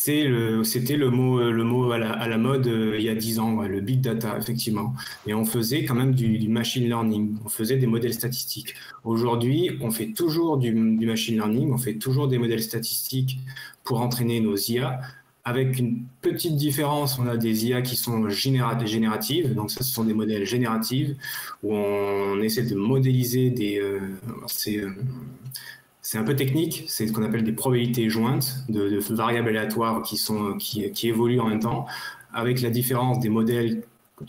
C'était le mot à la mode il y a 10 ans, le big data, effectivement. Mais on faisait quand même du machine learning, on faisait des modèles statistiques. Aujourd'hui, on fait toujours du machine learning, on fait toujours des modèles statistiques pour entraîner nos IA, avec une petite différence. On a des IA qui sont génératives, donc ça, ce sont des modèles génératifs, où on essaie de modéliser c'est un peu technique, c'est ce qu'on appelle des probabilités jointes de variables aléatoires qui évoluent en même temps, avec la différence des modèles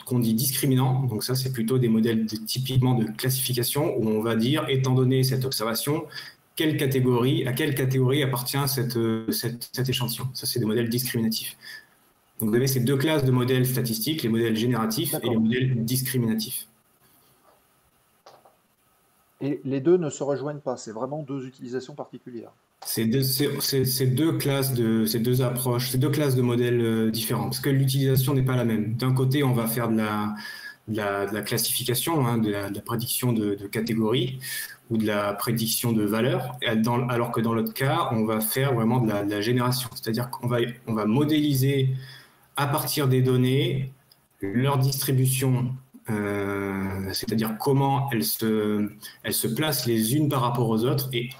qu'on dit discriminants. Donc ça, c'est plutôt des modèles typiquement de classification où on va dire, étant donné cette observation, à quelle catégorie appartient cet échantillon. Ça, c'est des modèles discriminatifs. Donc vous avez ces deux classes de modèles statistiques, les modèles génératifs et les modèles discriminatifs. Et les deux ne se rejoignent pas, c'est vraiment deux utilisations particulières. C'est deux classes ces deux approches, ces deux classes de modèles différents, parce que l'utilisation n'est pas la même. D'un côté, on va faire de la classification, de la prédiction de catégories ou de la prédiction de valeurs, alors que dans l'autre cas, on va faire vraiment de la génération. C'est-à-dire qu'on va modéliser à partir des données leur distribution, c'est-à-dire comment elles se placent les unes par rapport aux autres et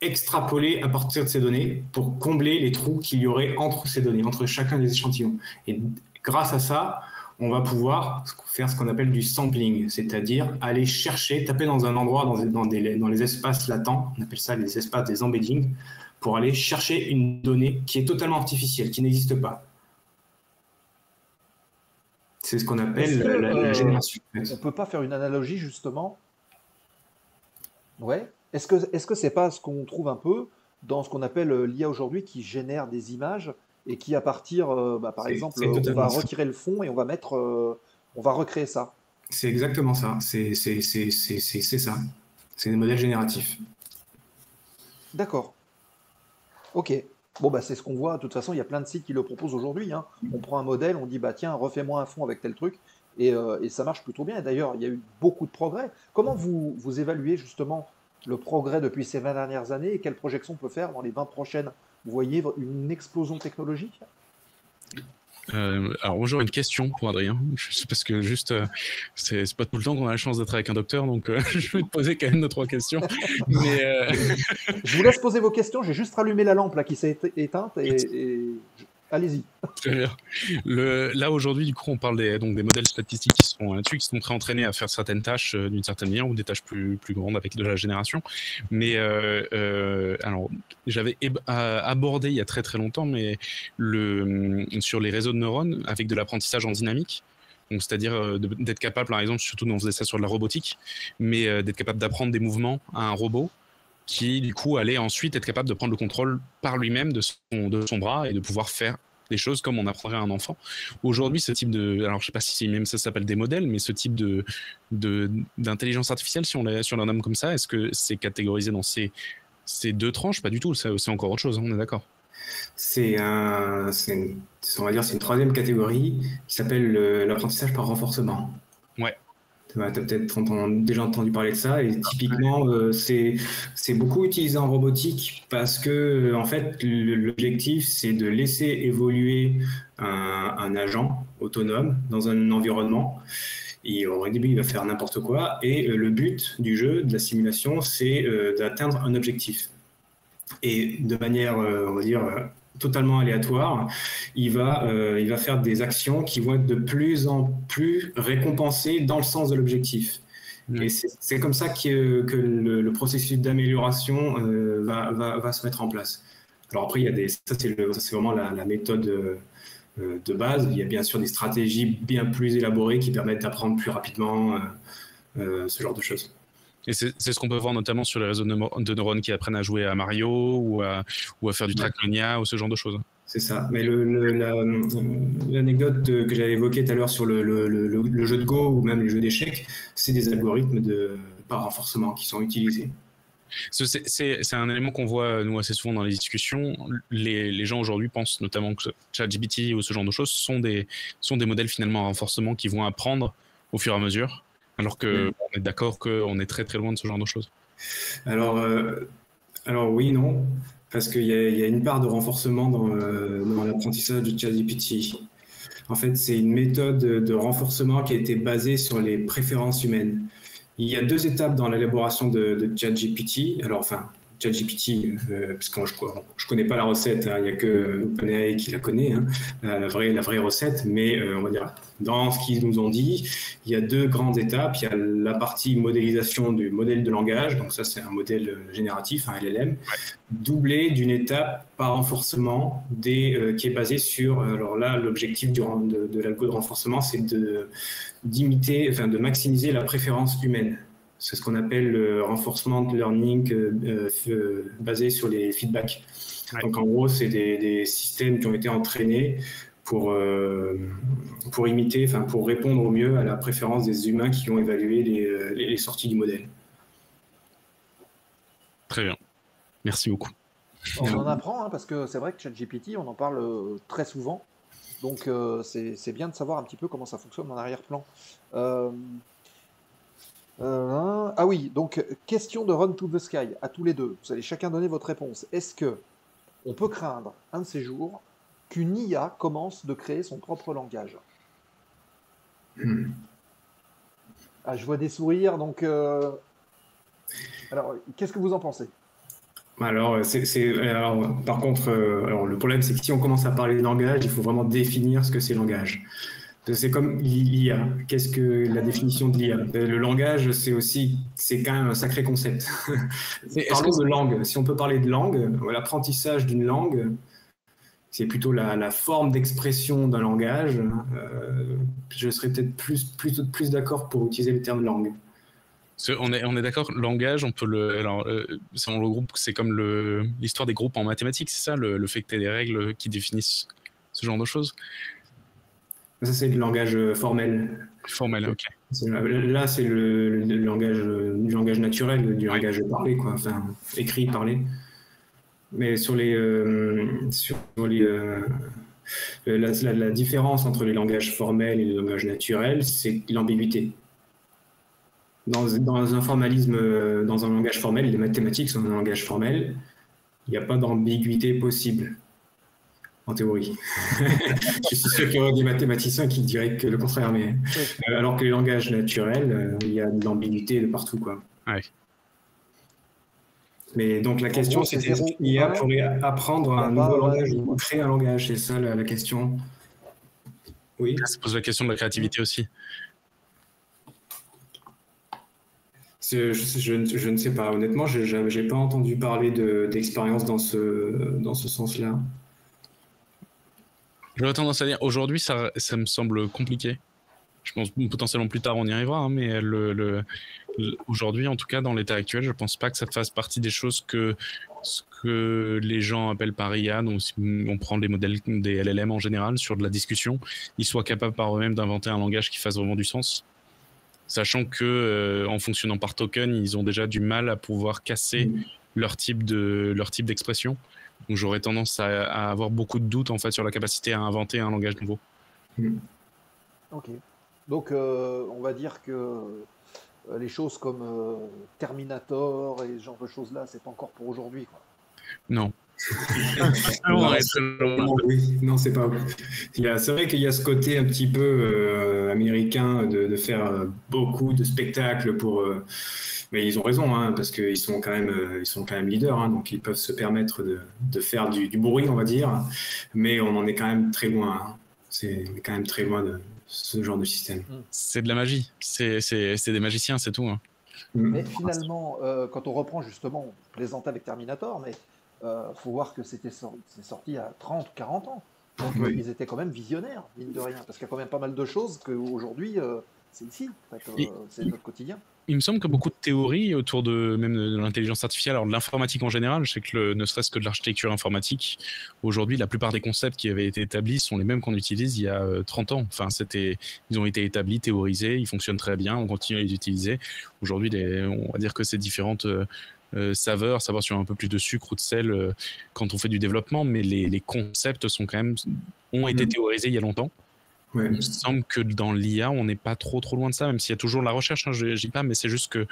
extrapoler à partir de ces données pour combler les trous qu'il y aurait entre ces données, entre chacun des échantillons. Et grâce à ça, on va pouvoir faire ce qu'on appelle du sampling, c'est-à-dire aller chercher, taper dans un endroit, dans les espaces latents, on appelle ça les espaces des embeddings, pour aller chercher une donnée qui est totalement artificielle, qui n'existe pas. C'est ce qu'on appelle la génération. On ne peut pas faire une analogie, justement? Ouais. Est-ce que c'est pas ce qu'on trouve un peu dans ce qu'on appelle l'IA aujourd'hui, qui génère des images et qui, à partir, par exemple, on va retirer le fond et on va recréer ça? C'est exactement ça. C'est ça. C'est des modèles génératifs. D'accord. Ok. Bon, c'est ce qu'on voit. De toute façon, il y a plein de sites qui le proposent aujourd'hui. On prend un modèle, on dit, tiens, refais-moi un fond avec tel truc, et ça marche plutôt bien. Et d'ailleurs, il y a eu beaucoup de progrès. Comment vous évaluez justement le progrès depuis ces 20 dernières années, et quelles projections on peut faire dans les 20 prochaines? Vous voyez une explosion technologique? Alors, j'aurais une question pour Adrien, parce que c'est pas tout le temps qu'on a la chance d'être avec un docteur, donc je vais te poser quand même 2-3 questions. Mais je vous laisse poser vos questions, j'ai juste rallumé la lampe là qui s'est éteinte, allez-y. Très bien. Là, aujourd'hui, du coup, on parle des modèles statistiques qui sont pré-entraînés à faire certaines tâches d'une certaine manière, ou des tâches plus grandes avec de la génération. Mais alors, j'avais abordé il y a très très longtemps, mais sur les réseaux de neurones avec de l'apprentissage en dynamique. Donc, c'est-à-dire d'être capable, par exemple, surtout nous on faisait ça sur de la robotique, mais d'être capable d'apprendre des mouvements à un robot qui, du coup, allait ensuite être capable de prendre le contrôle par lui-même de son bras et de pouvoir faire des choses comme on apprendrait à un enfant. Aujourd'hui, ce type de... Alors, je ne sais pas si même ça s'appelle des modèles, mais ce type d'intelligence artificielle, si on la nomme comme ça, est-ce que c'est catégorisé dans ces deux tranches? Pas du tout, c'est encore autre chose, on est d'accord. C'est une troisième catégorie qui s'appelle l'apprentissage par renforcement. Ouais. Tu as peut-être déjà entendu parler de ça, et typiquement, c'est beaucoup utilisé en robotique parce que, en fait, l'objectif, c'est de laisser évoluer un agent autonome dans un environnement. Et au début, il va faire n'importe quoi, et le but du jeu, de la simulation, c'est d'atteindre un objectif. Et de manière, on va dire, totalement aléatoire, il va faire des actions qui vont être de plus en plus récompensées dans le sens de l'objectif. Et c'est comme ça que le processus d'amélioration va se mettre en place. Alors après, ça c'est vraiment la méthode de base. Il y a bien sûr des stratégies bien plus élaborées qui permettent d'apprendre plus rapidement ce genre de choses. Et c'est ce qu'on peut voir notamment sur les réseaux de neurones qui apprennent à jouer à Mario ou à faire du Trackmania ou ce genre de choses. C'est ça. Mais l'anecdote que j'avais évoquée tout à l'heure sur le jeu de Go ou même les jeux d'échecs, c'est des algorithmes par renforcement qui sont utilisés. C'est un élément qu'on voit, nous, assez souvent dans les discussions. Les gens aujourd'hui pensent notamment que ChatGPT ou ce genre de choses sont des modèles finalement à renforcement qui vont apprendre au fur et à mesure. Alors qu'on est d'accord qu'on est très très loin de ce genre de choses. Alors oui, non, parce qu'il y a une part de renforcement dans l'apprentissage de ChatGPT. En fait, c'est une méthode de renforcement qui a été basée sur les préférences humaines. Il y a 2 étapes dans l'élaboration de ChatGPT. Alors, enfin, ChatGPT, parce que je connais pas la recette, hein, il n'y a que OpenAI qui la connaît, hein, la vraie recette, mais on va dire, dans ce qu'ils nous ont dit, il y a 2 grandes étapes. Il y a la partie modélisation du modèle de langage, donc ça c'est un modèle génératif, un LLM, doublé d'une étape par renforcement qui est basée sur, alors là l'objectif de l'algo de renforcement, c'est de maximiser la préférence humaine. C'est ce qu'on appelle le reinforcement learning basé sur les feedbacks. Ouais. Donc en gros, c'est des systèmes qui ont été entraînés pour imiter, pour répondre au mieux à la préférence des humains qui ont évalué les sorties du modèle. Très bien. Merci beaucoup. On en apprend, hein, parce que c'est vrai que ChatGPT, on en parle très souvent. Donc c'est bien de savoir un petit peu comment ça fonctionne en arrière-plan. Ah oui, donc question de Run to the Sky à tous les deux. Vous allez chacun donner votre réponse. Est-ce que on peut craindre un de ces jours qu'une IA commence de créer son propre langage? Ah, je vois des sourires, donc alors qu'est-ce que vous en pensez? Alors, par contre, le problème, c'est que si on commence à parler de langage, il faut vraiment définir ce que c'est langage. C'est comme l'IA. Qu'est-ce que la définition de l'IA? Le langage, c'est quand même un sacré concept. Parlons de langue. Si on peut parler de langue, l'apprentissage d'une langue, c'est plutôt la forme d'expression d'un langage. Je serais peut-être plus d'accord pour utiliser le terme langue. On est d'accord, langage, on peut selon le groupe, c'est comme l'histoire des groupes en mathématiques, c'est ça, le fait que tu aies des règles qui définissent ce genre de choses? Ça, c'est le langage formel. Formel, ok. Là, c'est le langage, du langage naturel, du langage parlé, quoi. Enfin, écrit, parlé. Mais la différence entre les langages formels et les langages naturels, c'est l'ambiguïté. Dans un formalisme, dans un langage formel, les mathématiques sont un langage formel, il n'y a pas d'ambiguïté possible. En théorie. Je suis sûr qu'il y aura des mathématiciens qui diraient que le contraire, mais alors que les langages naturels, il y a de l'ambiguïté de partout, quoi. Ouais. Mais donc la question, c'est est-ce que l'IA pourrait apprendre un nouveau langage ou créer un langage? C'est ça la question. Oui. Ça pose la question de la créativité aussi. Je ne sais pas. Honnêtement, j'ai pas entendu parler d'expérience dans ce sens-là. J'aurais tendance à dire, aujourd'hui, ça me semble compliqué. Je pense potentiellement plus tard on y arrivera, hein, mais aujourd'hui, en tout cas dans l'état actuel, je pense pas que ça fasse partie des choses ce que les gens appellent par IA. Donc si on prend des modèles des LLM en général sur de la discussion, ils soient capables par eux-mêmes d'inventer un langage qui fasse vraiment du sens. Sachant que en fonctionnant par token, ils ont déjà du mal à pouvoir casser leur type d'expression. Donc j'aurais tendance à avoir beaucoup de doutes en fait sur la capacité à inventer un langage nouveau. Ok. Donc on va dire que les choses comme Terminator et ce genre de choses-là, c'est pas encore pour aujourd'hui, quoi. Non. Non, c'est pas. C'est vrai qu'il y a ce côté un petit peu américain de faire beaucoup de spectacles pour. Mais ils ont raison, hein, parce qu'ils sont quand même leaders, hein, donc ils peuvent se permettre de faire du bruit, on va dire. Mais on en est quand même très loin. Hein. C'est quand même très loin de ce genre de système. C'est de la magie. C'est des magiciens, c'est tout. Hein. Mais finalement, quand on reprend justement, on plaisantait avec Terminator, mais faut voir que c'est sorti à 30 ou 40 ans. Donc ils étaient quand même visionnaires, mine de rien, parce qu'il y a quand même pas mal de choses qu'aujourd'hui, c'est ici, en fait, c'est notre quotidien. Il me semble que beaucoup de théories autour même de l'intelligence artificielle, alors de l'informatique en général, je sais que ne serait-ce que de l'architecture informatique, aujourd'hui, la plupart des concepts qui avaient été établis sont les mêmes qu'on utilise il y a 30 ans. Enfin, ils ont été établis, théorisés, ils fonctionnent très bien, on continue à les utiliser. Aujourd'hui, on va dire que c'est différentes saveurs, savoir si on a un peu plus de sucre ou de sel quand on fait du développement, mais les concepts ont été théorisés il y a longtemps. Ouais. Il me semble que dans l'IA, on n'est pas trop loin de ça, même s'il y a toujours la recherche, hein, je dis pas, mais c'est juste que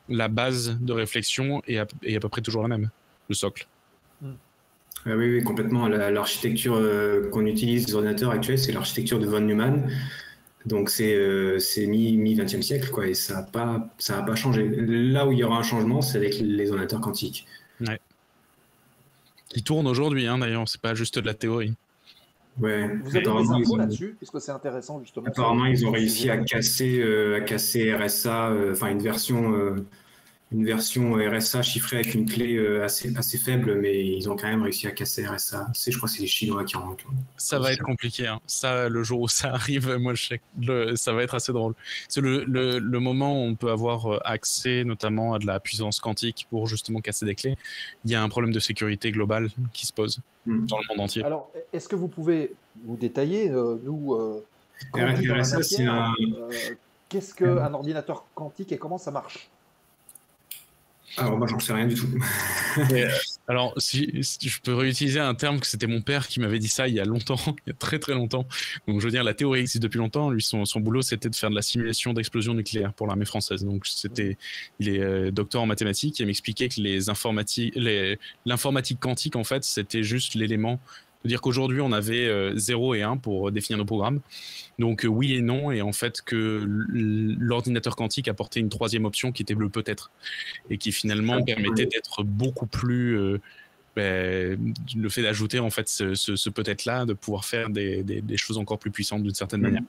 la base de réflexion est à peu près toujours la même, le socle. Oui, complètement. L'architecture qu'on utilise des ordinateurs actuels, c'est l'architecture de von Neumann. Donc c'est mi-20e siècle, quoi, et ça a pas changé. Là où il y aura un changement, c'est avec les ordinateurs quantiques. Ouais. Qui tournent aujourd'hui, hein, d'ailleurs, c'est pas juste de la théorie. Ouais. Vous avez des infos là-dessus, parce que c'est intéressant justement. Apparemment, ils ont réussi à casser RSA, enfin une version RSA chiffrée avec une clé assez faible, mais ils ont quand même réussi à casser RSA. Je crois que c'est les Chinois qui ont. Ça va être compliqué. Hein. Ça, le jour où ça arrive, moi, je sais que ça va être assez drôle. C'est le moment où on peut avoir accès notamment à de la puissance quantique pour justement casser des clés. Il y a un problème de sécurité globale qui se pose dans le monde entier. Alors, est-ce que vous pouvez vous détailler, RSA, c'est qu'est-ce qu'un ordinateur quantique et comment ça marche? Alors moi j'en sais rien du tout. Alors si je peux réutiliser un terme que c'était mon père qui m'avait dit ça il y a longtemps, il y a très très longtemps. Donc je veux dire la théorie existe depuis longtemps. Lui son boulot c'était de faire de la simulation d'explosion nucléaire pour l'armée française. Donc il est docteur en mathématiques et il m'expliquait que l'informatique quantique en fait c'était juste l'élément. C'est-à-dire qu'aujourd'hui, on avait 0 et 1 pour définir nos programmes. Donc oui et non, et en fait que l'ordinateur quantique apportait une troisième option qui était le peut-être, et qui finalement permettait d'être beaucoup plus... le fait d'ajouter en fait ce peut-être-là, de pouvoir faire des choses encore plus puissantes d'une certaine manière.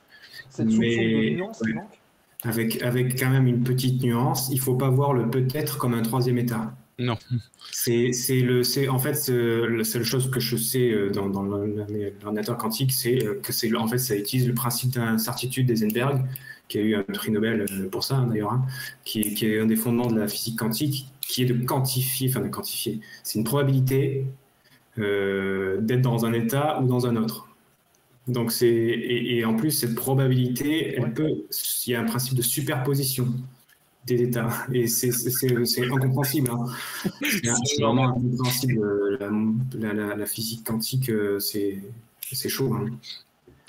Cette soupçon de nuance qui manque ? Avec quand même une petite nuance, il ne faut pas voir le peut-être comme un troisième état. Non. En fait, la seule chose que je sais dans l'ordinateur quantique, c'est que en fait, ça utilise le principe d'incertitude d'Eisenberg, qui a eu un prix Nobel pour ça, d'ailleurs, hein, qui est un des fondements de la physique quantique, qui est de quantifier. C'est une probabilité d'être dans un état ou dans un autre. Donc et en plus, cette probabilité, il y a un principe de superposition des états, et c'est incompréhensible. Hein. C'est vraiment incompréhensible. La physique quantique, c'est chaud. Hein.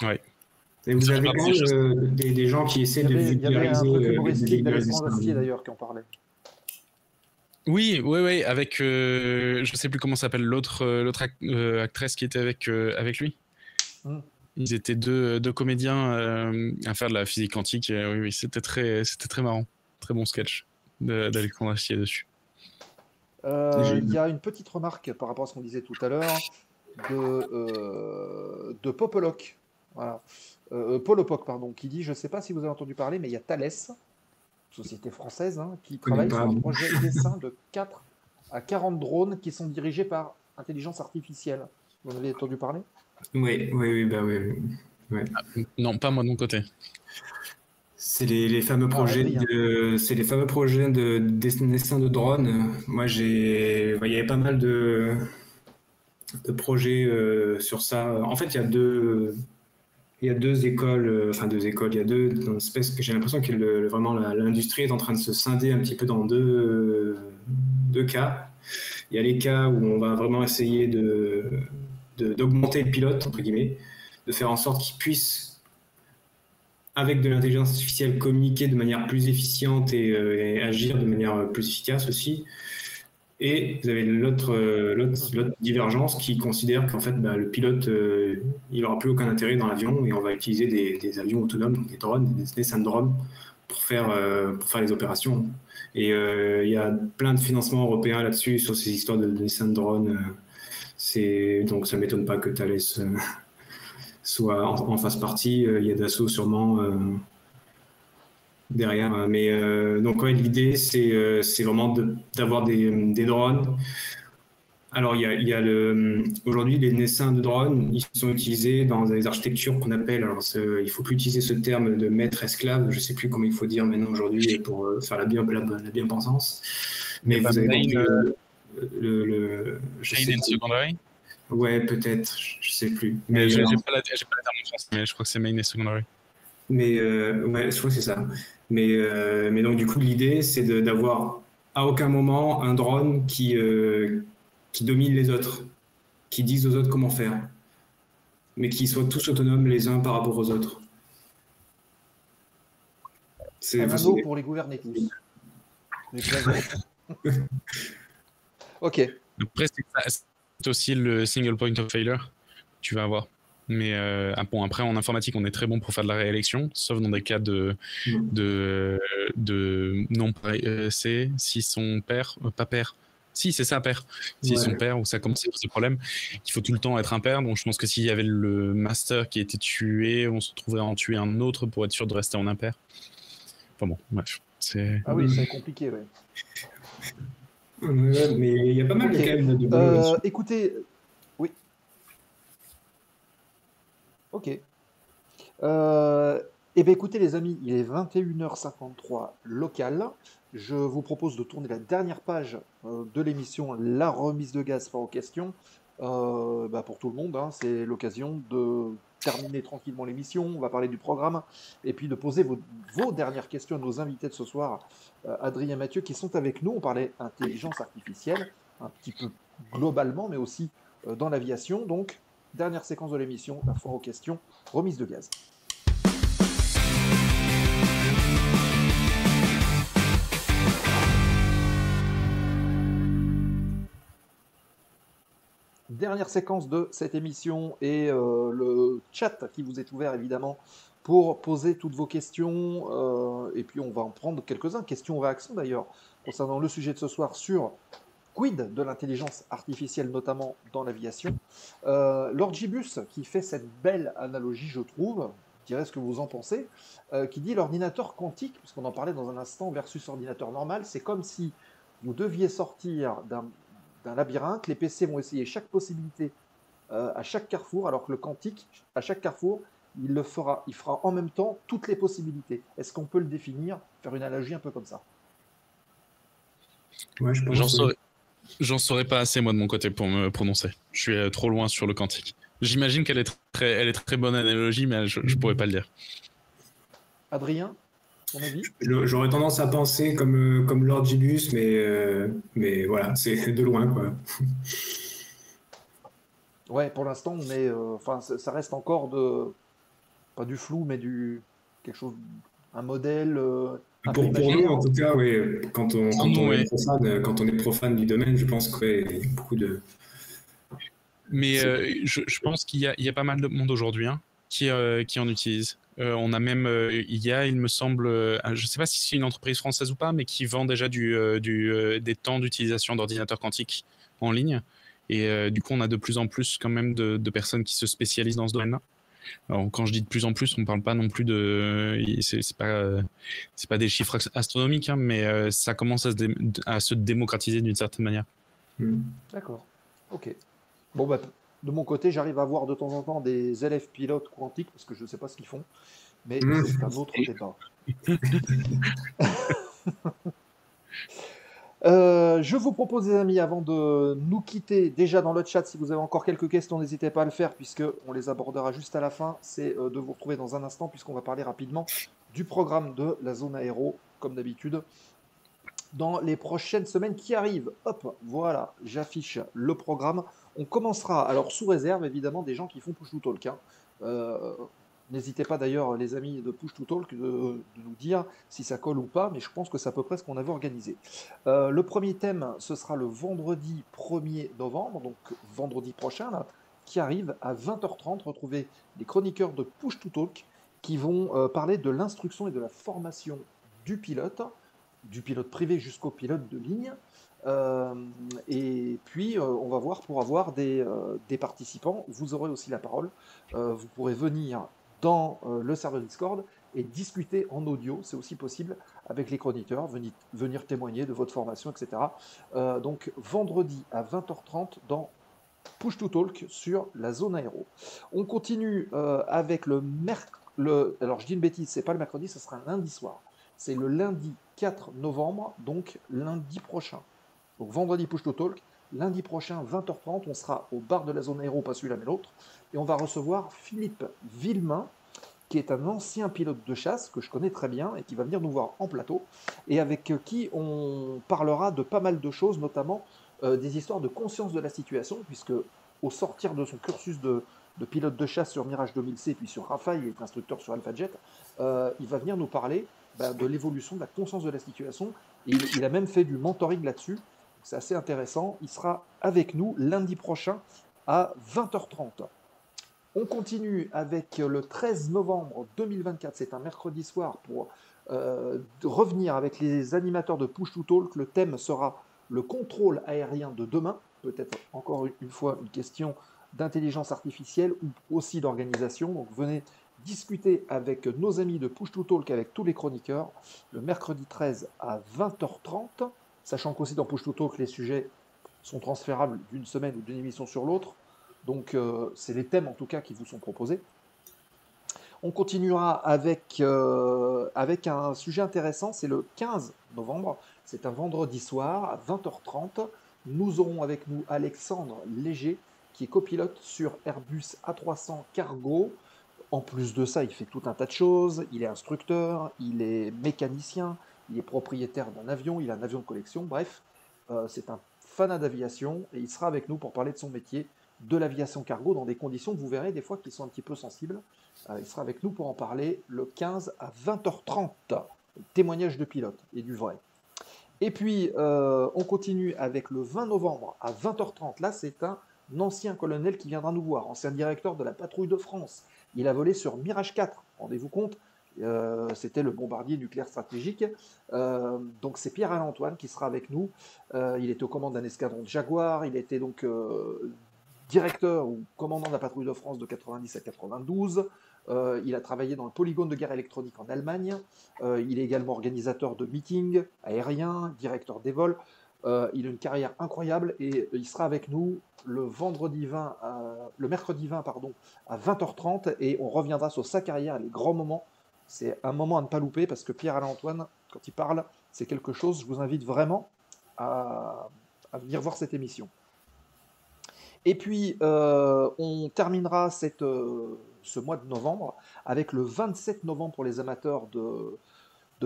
Ouais. Et vous avez des gens qui essaient de vulgariser. Il y avait un humoristique d'Alexandre Astier d'ailleurs qui en parlait. Oui, avec je sais plus comment s'appelle l'autre actrice qui était avec lui. Ils étaient deux comédiens à faire de la physique quantique. Et, oui, c'était très marrant. Très bon sketch d'Alexandre Astier dessus. Il y a une petite remarque par rapport à ce qu'on disait tout à l'heure de Popoloc. Voilà. Polopoc, pardon, qui dit, je ne sais pas si vous avez entendu parler, mais il y a Thales, société française, hein, qui travaille sur un projet dessin de 4 à 40 drones qui sont dirigés par intelligence artificielle. Vous en avez entendu parler ? Oui. Non, pas moi de mon côté. C'est les fameux projets c'est les fameux projets de dessin de drone. Moi, il y avait pas mal de projets sur ça. En fait, il y a deux écoles, il y a deux espèces que j'ai l'impression que vraiment l'industrie est en train de se scinder un petit peu dans deux cas. Il y a les cas où on va vraiment essayer d'augmenter le pilote, entre guillemets, de faire en sorte qu'il puisse, avec de l'intelligence artificielle, communiquer de manière plus efficiente et agir de manière plus efficace aussi. Et vous avez l'autre divergence qui considère qu'en fait, le pilote, il n'aura plus aucun intérêt dans l'avion et on va utiliser des avions autonomes, donc des drones, des syndromes, pour faire les opérations. Et il y a plein de financements européens là-dessus, sur ces histoires de syndromes. Donc ça ne m'étonne pas que Thales soit en phase partie. Il y a Dassault sûrement derrière. Mais donc ouais, l'idée, c'est vraiment d'avoir des drones. Alors, aujourd'hui, les naissins de drones, ils sont utilisés dans des architectures qu'on appelle, alors il ne faut plus utiliser ce terme de maître-esclave, je ne sais plus comment il faut dire maintenant aujourd'hui pour faire la bien-pensance. Mais vous avez Main secondary. Ouais, peut-être, je ne sais plus. Mais j'ai pas la terme en français, mais je crois que c'est main et secondary. Mais ouais, je crois que c'est ça. Mais donc, du coup, l'idée, c'est d'avoir à aucun moment un drone qui domine les autres, qui disent aux autres comment faire, mais qui soient tous autonomes les uns par rapport aux autres. C'est un anneau pour les gouverner tous. Ok. Après, c'est aussi le single point of failure, tu vas avoir. Mais bon, après, en informatique, on est très bon pour faire de la réélection, sauf dans des cas de non c'est si son père, pas père. Si, c'est ça, père. Si son père, ou ça commence à poser problème, il faut tout le temps être impair. Donc, je pense que s'il y avait le master qui était tué, on se retrouverait à en tuer un autre pour être sûr de rester en impair. Enfin bon, bref. Ah oui, c'est compliqué, ouais. Mais il y a pas mal de cas de écoutez, oui. Ok. Eh bien, écoutez, les amis, il est 21h53 local. Je vous propose de tourner la dernière page de l'émission, la remise de gaz par aux questions. Pour tout le monde, hein, c'est l'occasion de terminer tranquillement l'émission. On va parler du programme et puis de poser vos dernières questions à nos invités de ce soir, Adrien et Mathieu, qui sont avec nous. On parlait intelligence artificielle, un petit peu globalement, mais aussi dans l'aviation. Donc, dernière séquence de l'émission, la foire aux questions, remise de gaz. Dernière séquence de cette émission et le chat qui vous est ouvert évidemment pour poser toutes vos questions et puis on va en prendre quelques-uns, questions-réactions d'ailleurs, concernant le sujet de ce soir sur quid de l'intelligence artificielle notamment dans l'aviation. Lord Gibus qui fait cette belle analogie je trouve, je dirais ce que vous en pensez, qui dit l'ordinateur quantique, puisqu'on en parlait dans un instant, versus ordinateur normal, c'est comme si vous deviez sortir d'un labyrinthe, les PC vont essayer chaque possibilité à chaque carrefour, alors que le quantique, à chaque carrefour, il fera en même temps toutes les possibilités. Est-ce qu'on peut le définir, faire une analogie un peu comme ça? Ouais, je pense j'en saurais pas assez moi de mon côté pour me prononcer. Je suis trop loin sur le quantique. J'imagine qu'elle est très bonne analogie, mais je pourrais pas le dire. Adrien, ton avis? J'aurais tendance à penser comme Lord Gibus, mais voilà, c'est de loin, quoi. Ouais, pour l'instant, on est, ça reste encore pas du flou, mais quelque chose, un modèle. Pour nous, en tout cas, oui, quand on est profane du domaine, je pense qu'il y a beaucoup de. Mais je pense qu'il y a pas mal de monde aujourd'hui qui en utilise. On a même IA, il me semble, je ne sais pas si c'est une entreprise française ou pas, mais qui vend déjà des temps d'utilisation d'ordinateurs quantiques en ligne. Et du coup, on a de plus en plus quand même de personnes qui se spécialisent dans ce domaine-là. Alors, quand je dis de plus en plus, on ne parle pas non plus c'est pas des chiffres astronomiques, hein, mais ça commence à se démocratiser d'une certaine manière. D'accord. Ok. Bon, de mon côté, j'arrive à voir de temps en temps des élèves pilotes quantiques, parce que je ne sais pas ce qu'ils font, mais c'est un autre débat. Je vous propose, les amis, avant de nous quitter, déjà dans le chat, si vous avez encore quelques questions, n'hésitez pas à le faire, puisqu'on les abordera juste à la fin. C'est de vous retrouver dans un instant, puisqu'on va parler rapidement du programme de la zone aéro, comme d'habitude, dans les prochaines semaines qui arrivent. Hop, voilà, j'affiche le programme. On commencera, alors sous réserve, évidemment, des gens qui font Push to Talk. N'hésitez pas d'ailleurs, les amis de Push to Talk, de nous dire si ça colle ou pas, mais je pense que c'est à peu près ce qu'on avait organisé. Le premier thème, ce sera le vendredi 1er novembre, donc vendredi prochain, là, qui arrive à 20h30. Retrouvez les chroniqueurs de Push to Talk qui vont parler de l'instruction et de la formation du pilote privé jusqu'au pilote de ligne. Et puis, on va voir pour avoir des participants. Vous aurez aussi la parole. Vous pourrez venir dans le serveur Discord et discuter en audio, c'est aussi possible, avec les chroniqueurs, venir témoigner de votre formation, etc. Donc, vendredi à 20h30 dans Push to Talk sur la zone aéro. On continue avec le alors, je dis une bêtise, c'est pas le mercredi, ce sera un lundi soir. C'est le lundi 4 novembre, donc lundi prochain. Donc vendredi Push to Talk, lundi prochain 20h30, on sera au bar de la zone aéro, pas celui-là mais l'autre, et on va recevoir Philippe Villemain, qui est un ancien pilote de chasse que je connais très bien et qui va venir nous voir en plateau, et avec qui on parlera de pas mal de choses, notamment des histoires de conscience de la situation, puisque au sortir de son cursus de pilote de chasse sur Mirage 2000C, puis sur Rafale, il est instructeur sur AlphaJet, il va venir nous parler de l'évolution de la conscience de la situation. Et il a même fait du mentoring là-dessus. C'est assez intéressant. Il sera avec nous lundi prochain à 20h30. On continue avec le 13 novembre 2024. C'est un mercredi soir pour revenir avec les animateurs de Push to Talk. Le thème sera le contrôle aérien de demain. Peut-être encore une fois une question d'intelligence artificielle ou aussi d'organisation. Donc venez discuter avec nos amis de Push to Talk, avec tous les chroniqueurs, le mercredi 13 à 20h30, sachant qu'aussi dans Push to Talk, les sujets sont transférables d'une semaine ou d'une émission sur l'autre. Donc, c'est les thèmes, en tout cas, qui vous sont proposés. On continuera avec un sujet intéressant, c'est le 15 novembre, c'est un vendredi soir à 20h30. Nous aurons avec nous Alexandre Léger, qui est copilote sur Airbus A300 Cargo. En plus de ça, il fait tout un tas de choses. Il est instructeur, il est mécanicien, il est propriétaire d'un avion, il a un avion de collection. Bref, c'est un fanat d'aviation et il sera avec nous pour parler de son métier, de l'aviation cargo, dans des conditions que vous verrez des fois qui sont un petit peu sensibles. Il sera avec nous pour en parler le 15 à 20h30. Témoignage de pilote et du vrai. Et puis, on continue avec le 20 novembre à 20h30. Là, c'est un ancien colonel qui viendra nous voir, ancien directeur de la patrouille de France. Il a volé sur Mirage 4, rendez-vous compte, c'était le bombardier nucléaire stratégique. Donc c'est Pierre-Alain Antoine qui sera avec nous. Il était aux commandes d'un escadron de Jaguar, il était donc directeur ou commandant de la patrouille de France de 90 à 92. Il a travaillé dans le polygone de guerre électronique en Allemagne. Il est également organisateur de meetings aériens, directeur des vols. Il a une carrière incroyable et il sera avec nous le mercredi 20 à 20h30 et on reviendra sur sa carrière, les grands moments. C'est un moment à ne pas louper parce que Pierre-Alain Antoine, quand il parle, c'est quelque chose. Je vous invite vraiment à venir voir cette émission. Et puis, on terminera ce mois de novembre avec le 27 novembre pour les amateurs de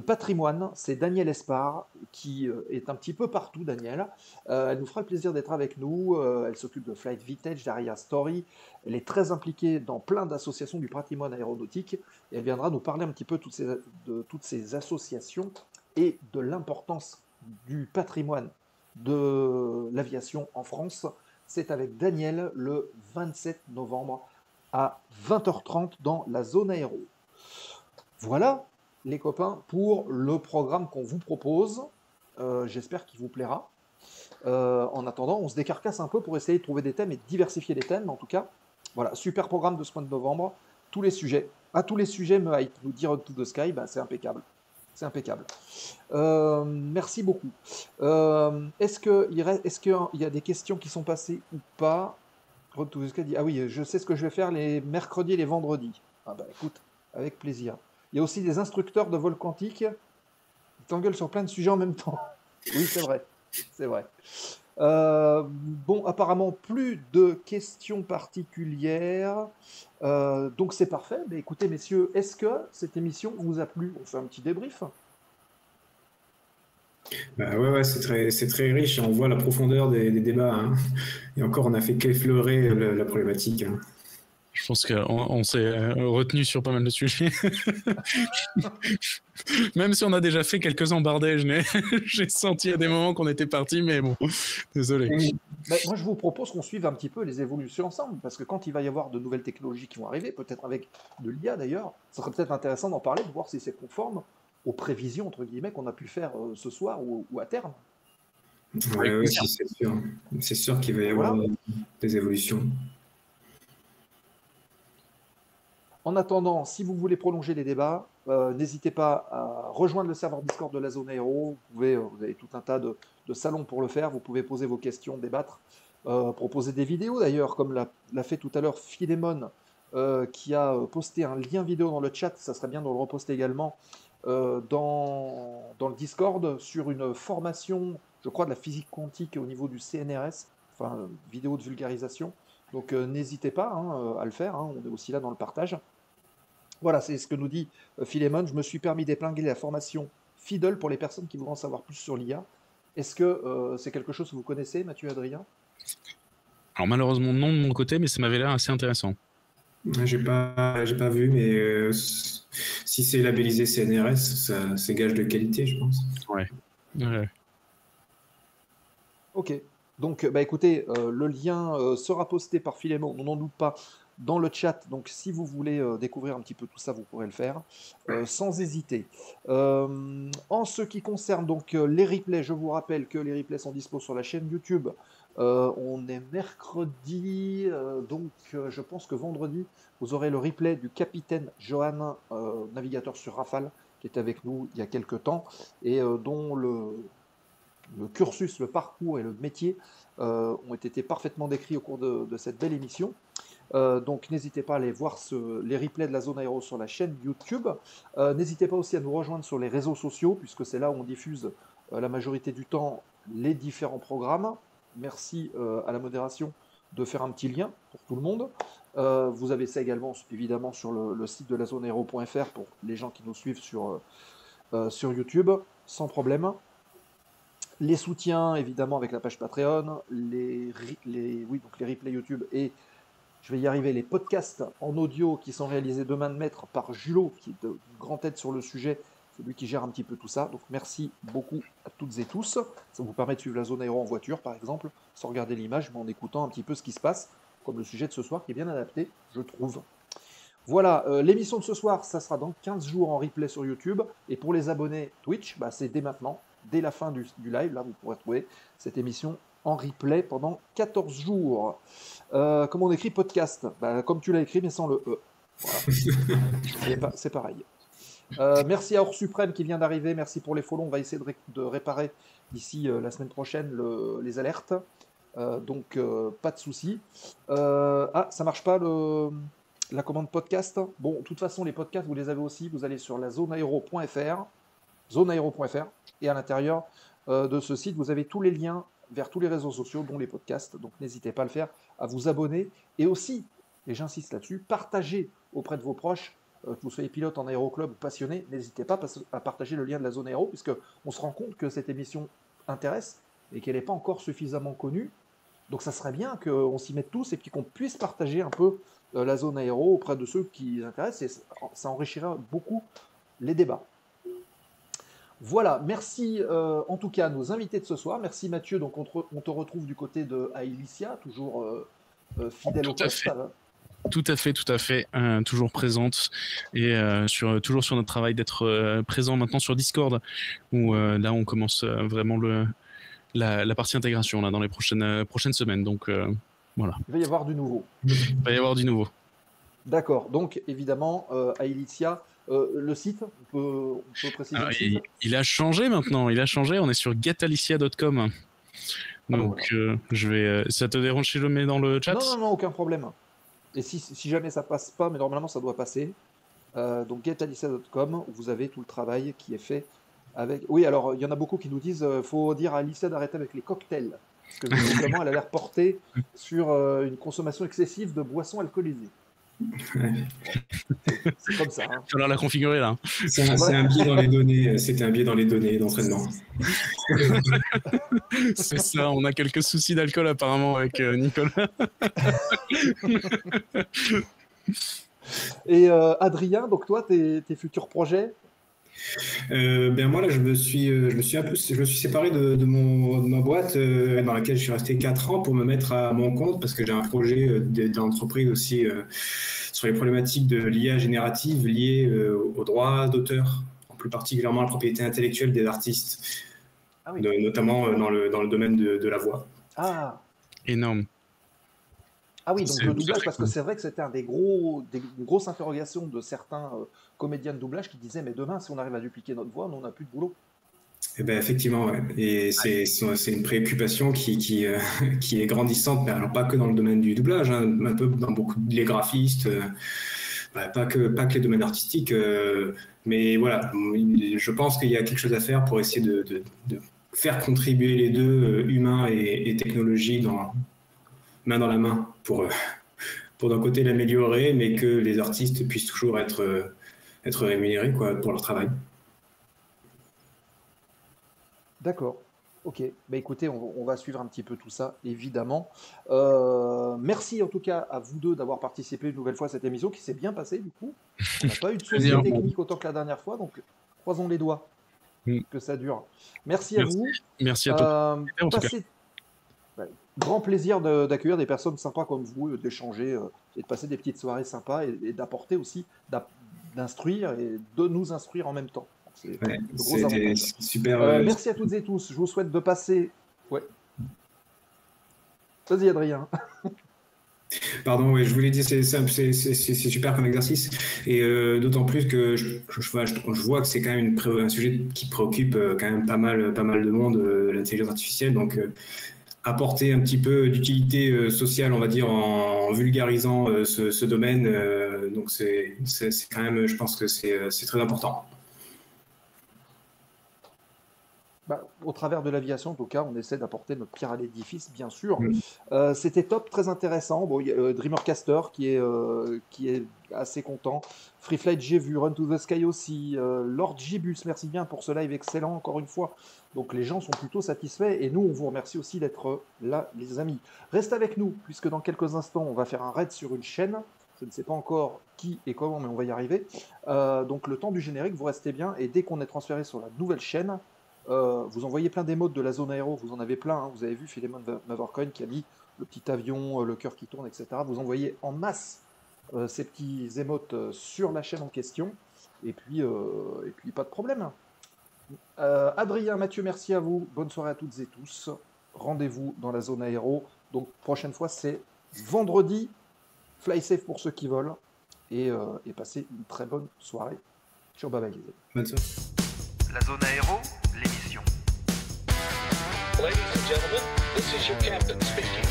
patrimoine. C'est Daniel Espard qui est un petit peu partout, Daniel. Elle nous fera le plaisir d'être avec nous. Elle s'occupe de Flight Vintage, d'Aria Story. Elle est très impliquée dans plein d'associations du patrimoine aéronautique. Et elle viendra nous parler un petit peu de toutes ces associations et de l'importance du patrimoine de l'aviation en France. C'est avec Daniel le 27 novembre à 20h30 dans la zone aéro. Voilà, les copains, pour le programme qu'on vous propose. J'espère qu'il vous plaira. En attendant, on se décarcasse un peu pour essayer de trouver des thèmes et de diversifier les thèmes. En tout cas, voilà, super programme de ce mois de novembre. Tous les sujets. Tous les sujets me hype. Nous dire to the sky, c'est impeccable. C'est impeccable. Merci beaucoup. Est-ce qu'il y a des questions qui sont passées ou pas? Road to the Sky dit, ah oui, je sais ce que je vais faire les mercredis et les vendredis. Ah bah écoute, avec plaisir. Il y a aussi des instructeurs de vol quantique qui t'engueulent sur plein de sujets en même temps. Oui, c'est vrai. C'est vrai. Bon, apparemment, plus de questions particulières. Donc, c'est parfait. Mais écoutez, messieurs, est-ce que cette émission vous a plu? On fait un petit débrief. Bah ouais, c'est très riche. On voit la profondeur des débats, hein. Et encore, on n'a fait qu'effleurer la problématique, hein. Je pense qu'on s'est retenu sur pas mal de sujets. Même si on a déjà fait quelques embardèges, j'ai senti à des moments qu'on était parti, mais bon, désolé. Ben, moi, je vous propose qu'on suive un petit peu les évolutions ensemble, parce que quand il va y avoir de nouvelles technologies qui vont arriver, peut-être avec de l'IA d'ailleurs, ça serait peut-être intéressant d'en parler, de voir si c'est conforme aux prévisions, entre guillemets, qu'on a pu faire ce soir ou à terme. Ouais, si, c'est sûr. C'est sûr qu'il va y avoir des évolutions. En attendant, si vous voulez prolonger les débats, n'hésitez pas à rejoindre le serveur Discord de la Zone Aéro. Vous avez tout un tas de salons pour le faire. Vous pouvez poser vos questions, débattre, proposer des vidéos d'ailleurs, comme l'a fait tout à l'heure Philémon, qui a posté un lien vidéo dans le chat. Ça serait bien de le reposter également dans le Discord sur une formation, je crois, de la physique quantique au niveau du CNRS, enfin, vidéo de vulgarisation. Donc n'hésitez pas à le faire, hein. On est aussi là dans le partage. Voilà, c'est ce que nous dit Philémon. Je me suis permis d'épingler la formation FIDLE pour les personnes qui voudront en savoir plus sur l'IA. Est-ce que c'est quelque chose que vous connaissez, Mathieu et Adrien? Alors malheureusement non de mon côté, mais ça m'avait l'air assez intéressant. J'ai pas vu, mais si c'est labellisé CNRS, c'est gage de qualité, je pense. Ouais. Ok. Donc, bah, écoutez, le lien sera posté par Philémon, on n'en doute pas, dans le chat. Donc, si vous voulez découvrir un petit peu tout ça, vous pourrez le faire sans hésiter. En ce qui concerne donc les replays, je vous rappelle que les replays sont dispo sur la chaîne YouTube. On est mercredi, donc je pense que vendredi, vous aurez le replay du capitaine Johan, navigateur sur Rafale, qui était avec nous il y a quelques temps, et dont le cursus, le parcours et le métier ont été parfaitement décrits au cours de cette belle émission. Donc n'hésitez pas à aller voir les replays de la Zone Aéro sur la chaîne YouTube. N'hésitez pas aussi à nous rejoindre sur les réseaux sociaux, puisque c'est là où on diffuse la majorité du temps les différents programmes. Merci à la modération de faire un petit lien pour tout le monde. Vous avez ça également évidemment sur le site de la zoneaéro.fr pour les gens qui nous suivent sur YouTube, sans problème. Les soutiens, évidemment, avec la page Patreon, les replays YouTube et, je vais y arriver, les podcasts en audio qui sont réalisés de main de maître par Julot, qui est de grande tête sur le sujet. C'est lui qui gère un petit peu tout ça. Donc, merci beaucoup à toutes et tous. Ça vous permet de suivre la Zone Aéro en voiture, par exemple, sans regarder l'image, mais en écoutant un petit peu ce qui se passe, comme le sujet de ce soir, qui est bien adapté, je trouve. Voilà, l'émission de ce soir, ça sera dans 15 jours en replay sur YouTube. Et pour les abonnés Twitch, bah, c'est dès maintenant. Dès la fin du live, là, vous pourrez trouver cette émission en replay pendant 14 jours. Comment on écrit podcast? Bah, comme tu l'as écrit, mais sans le E. Voilà. C'est pareil. Merci à Hors Suprême qui vient d'arriver. Merci pour les follow. On va essayer de réparer d'ici la semaine prochaine les alertes. Donc, pas de souci. Ça marche pas la commande podcast. Bon, de toute façon, les podcasts, vous les avez aussi. Vous allez sur la zoneaéro.fr. Zoneaéro.fr, et à l'intérieur de ce site, vous avez tous les liens vers tous les réseaux sociaux, dont les podcasts, donc n'hésitez pas à le faire, à vous abonner, et aussi, et j'insiste là-dessus, partagez auprès de vos proches, que vous soyez pilote en aéroclub ou passionné, n'hésitez pas à partager le lien de la Zone Aéro, puisqu'on se rend compte que cette émission intéresse, et qu'elle n'est pas encore suffisamment connue, donc ça serait bien qu'on s'y mette tous, et puis qu'on puisse partager un peu la Zone Aéro auprès de ceux qui intéressent, et ça enrichira beaucoup les débats. Voilà, merci en tout cas à nos invités de ce soir. Merci Mathieu, donc on te retrouve du côté de Ailicia, toujours fidèle au poste. Tout à fait, toujours présente et toujours sur notre travail d'être présent maintenant sur Discord, où là on commence vraiment la partie intégration là, dans les prochaines semaines. Donc voilà. Il va y avoir du nouveau. D'accord, donc évidemment Ailicia. Le site, on peut préciser le site. Il a changé maintenant, on est sur getalicia.com. Donc je vais. Ça te dérange si je le mets dans le chat? Non, aucun problème. Et si jamais ça passe pas, mais normalement ça doit passer, Donc getalissa.com, où vous avez tout le travail qui est fait avec... Oui, alors il y en a beaucoup qui nous disent faut dire à Alissa d'arrêter avec les cocktails. Parce que visiblement, elle a l'air portée sur une consommation excessive de boissons alcoolisées. C'est comme ça. Hein. Il va falloir la configurer là. C'est un biais dans les données. C'était un biais dans les données d'entraînement. C'est ça, on a quelques soucis d'alcool apparemment avec Nicolas. Et Adrien, donc toi, tes futurs projets? Ben moi là je me suis séparé de ma boîte dans laquelle je suis resté 4 ans pour me mettre à mon compte parce que j'ai un projet d'entreprise aussi sur les problématiques de l'IA générative liées aux droits d'auteur, plus particulièrement à la propriété intellectuelle des artistes, notamment dans le domaine de la voix. Ah, énorme. Ah oui, donc le doublage, parce que c'est vrai que c'était une grosse interrogation de certains comédiens de doublage qui disaient mais demain, si on arrive à dupliquer notre voix, on n'a plus de boulot. Eh ben effectivement, ouais. Et c'est une préoccupation qui est grandissante, mais alors pas que dans le domaine du doublage, hein, un peu dans beaucoup les graphistes, pas que les domaines artistiques, mais voilà, je pense qu'il y a quelque chose à faire pour essayer de faire contribuer les deux, humains et technologie, main dans la main, pour d'un côté l'améliorer, mais que les artistes puissent toujours être rémunérés pour leur travail. D'accord, ok. Bah écoutez, on va suivre un petit peu tout ça, évidemment. Merci en tout cas à vous deux d'avoir participé une nouvelle fois à cette émission qui s'est bien passée du coup. On n'a pas eu de soucis techniques autant que la dernière fois, donc croisons les doigts que ça dure. Merci à vous. Merci à toi. Grand plaisir d'accueillir des personnes sympas comme vous, d'échanger et de passer des petites soirées sympas et d'apporter aussi, d'instruire et de nous instruire en même temps. C'était super. Merci à toutes et tous. Je vous souhaite de passer. Ouais. Vas-y, Adrien. Pardon, oui, je voulais dire, c'est super comme exercice. Et d'autant plus que je vois que c'est quand même un sujet qui préoccupe quand même pas mal de monde, l'intelligence artificielle. Donc, apporter un petit peu d'utilité sociale, on va dire, en vulgarisant ce domaine. Donc, c'est quand même, je pense que c'est très important. Au travers de l'aviation, en tout cas, on essaie d'apporter notre pierre à l'édifice, bien sûr. C'était top, très intéressant. Bon, il y a Dreamercaster qui est assez content. Free Flight, j'ai vu. Run to the Sky aussi. Lord Gibus, merci bien pour ce live excellent, encore une fois. Donc les gens sont plutôt satisfaits et nous, on vous remercie aussi d'être là, les amis. Reste avec nous, puisque dans quelques instants, on va faire un raid sur une chaîne. Je ne sais pas encore qui et comment, mais on va y arriver. Donc le temps du générique, vous restez bien. Et dès qu'on est transféré sur la nouvelle chaîne, vous envoyez plein d'émotes de la zone aéro, vous en avez plein, hein. Vous avez vu Philemon Mavercoin qui a mis le petit avion, le cœur qui tourne, etc. Vous envoyez en masse ces petits émotes sur la chaîne en question, et puis pas de problème. Adrien, Mathieu, merci à vous, bonne soirée à toutes et tous, rendez-vous dans la zone aéro, donc prochaine fois c'est vendredi, fly safe pour ceux qui volent, et passez une très bonne soirée. Ciao, bye bye les amis. Bonne soirée. La zone aéro, l'émission. Ladies and gentlemen, this is your captain speaking.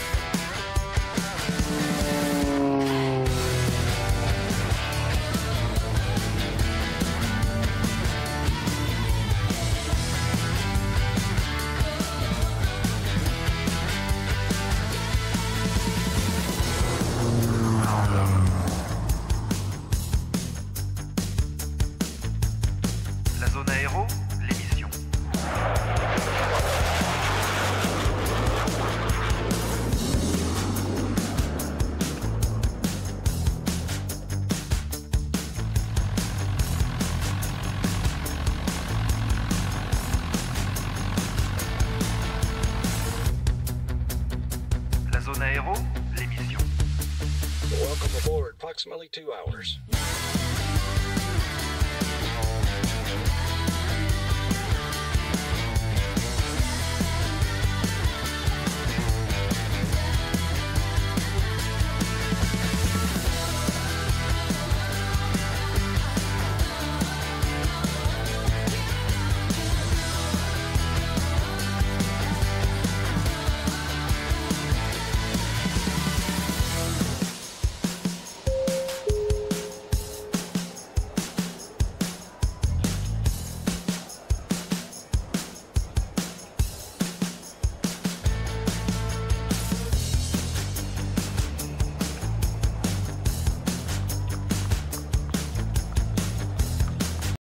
La zone aéro, l'émission. La zone aéro, l'émission. Welcome aboard, approximately 2 hours.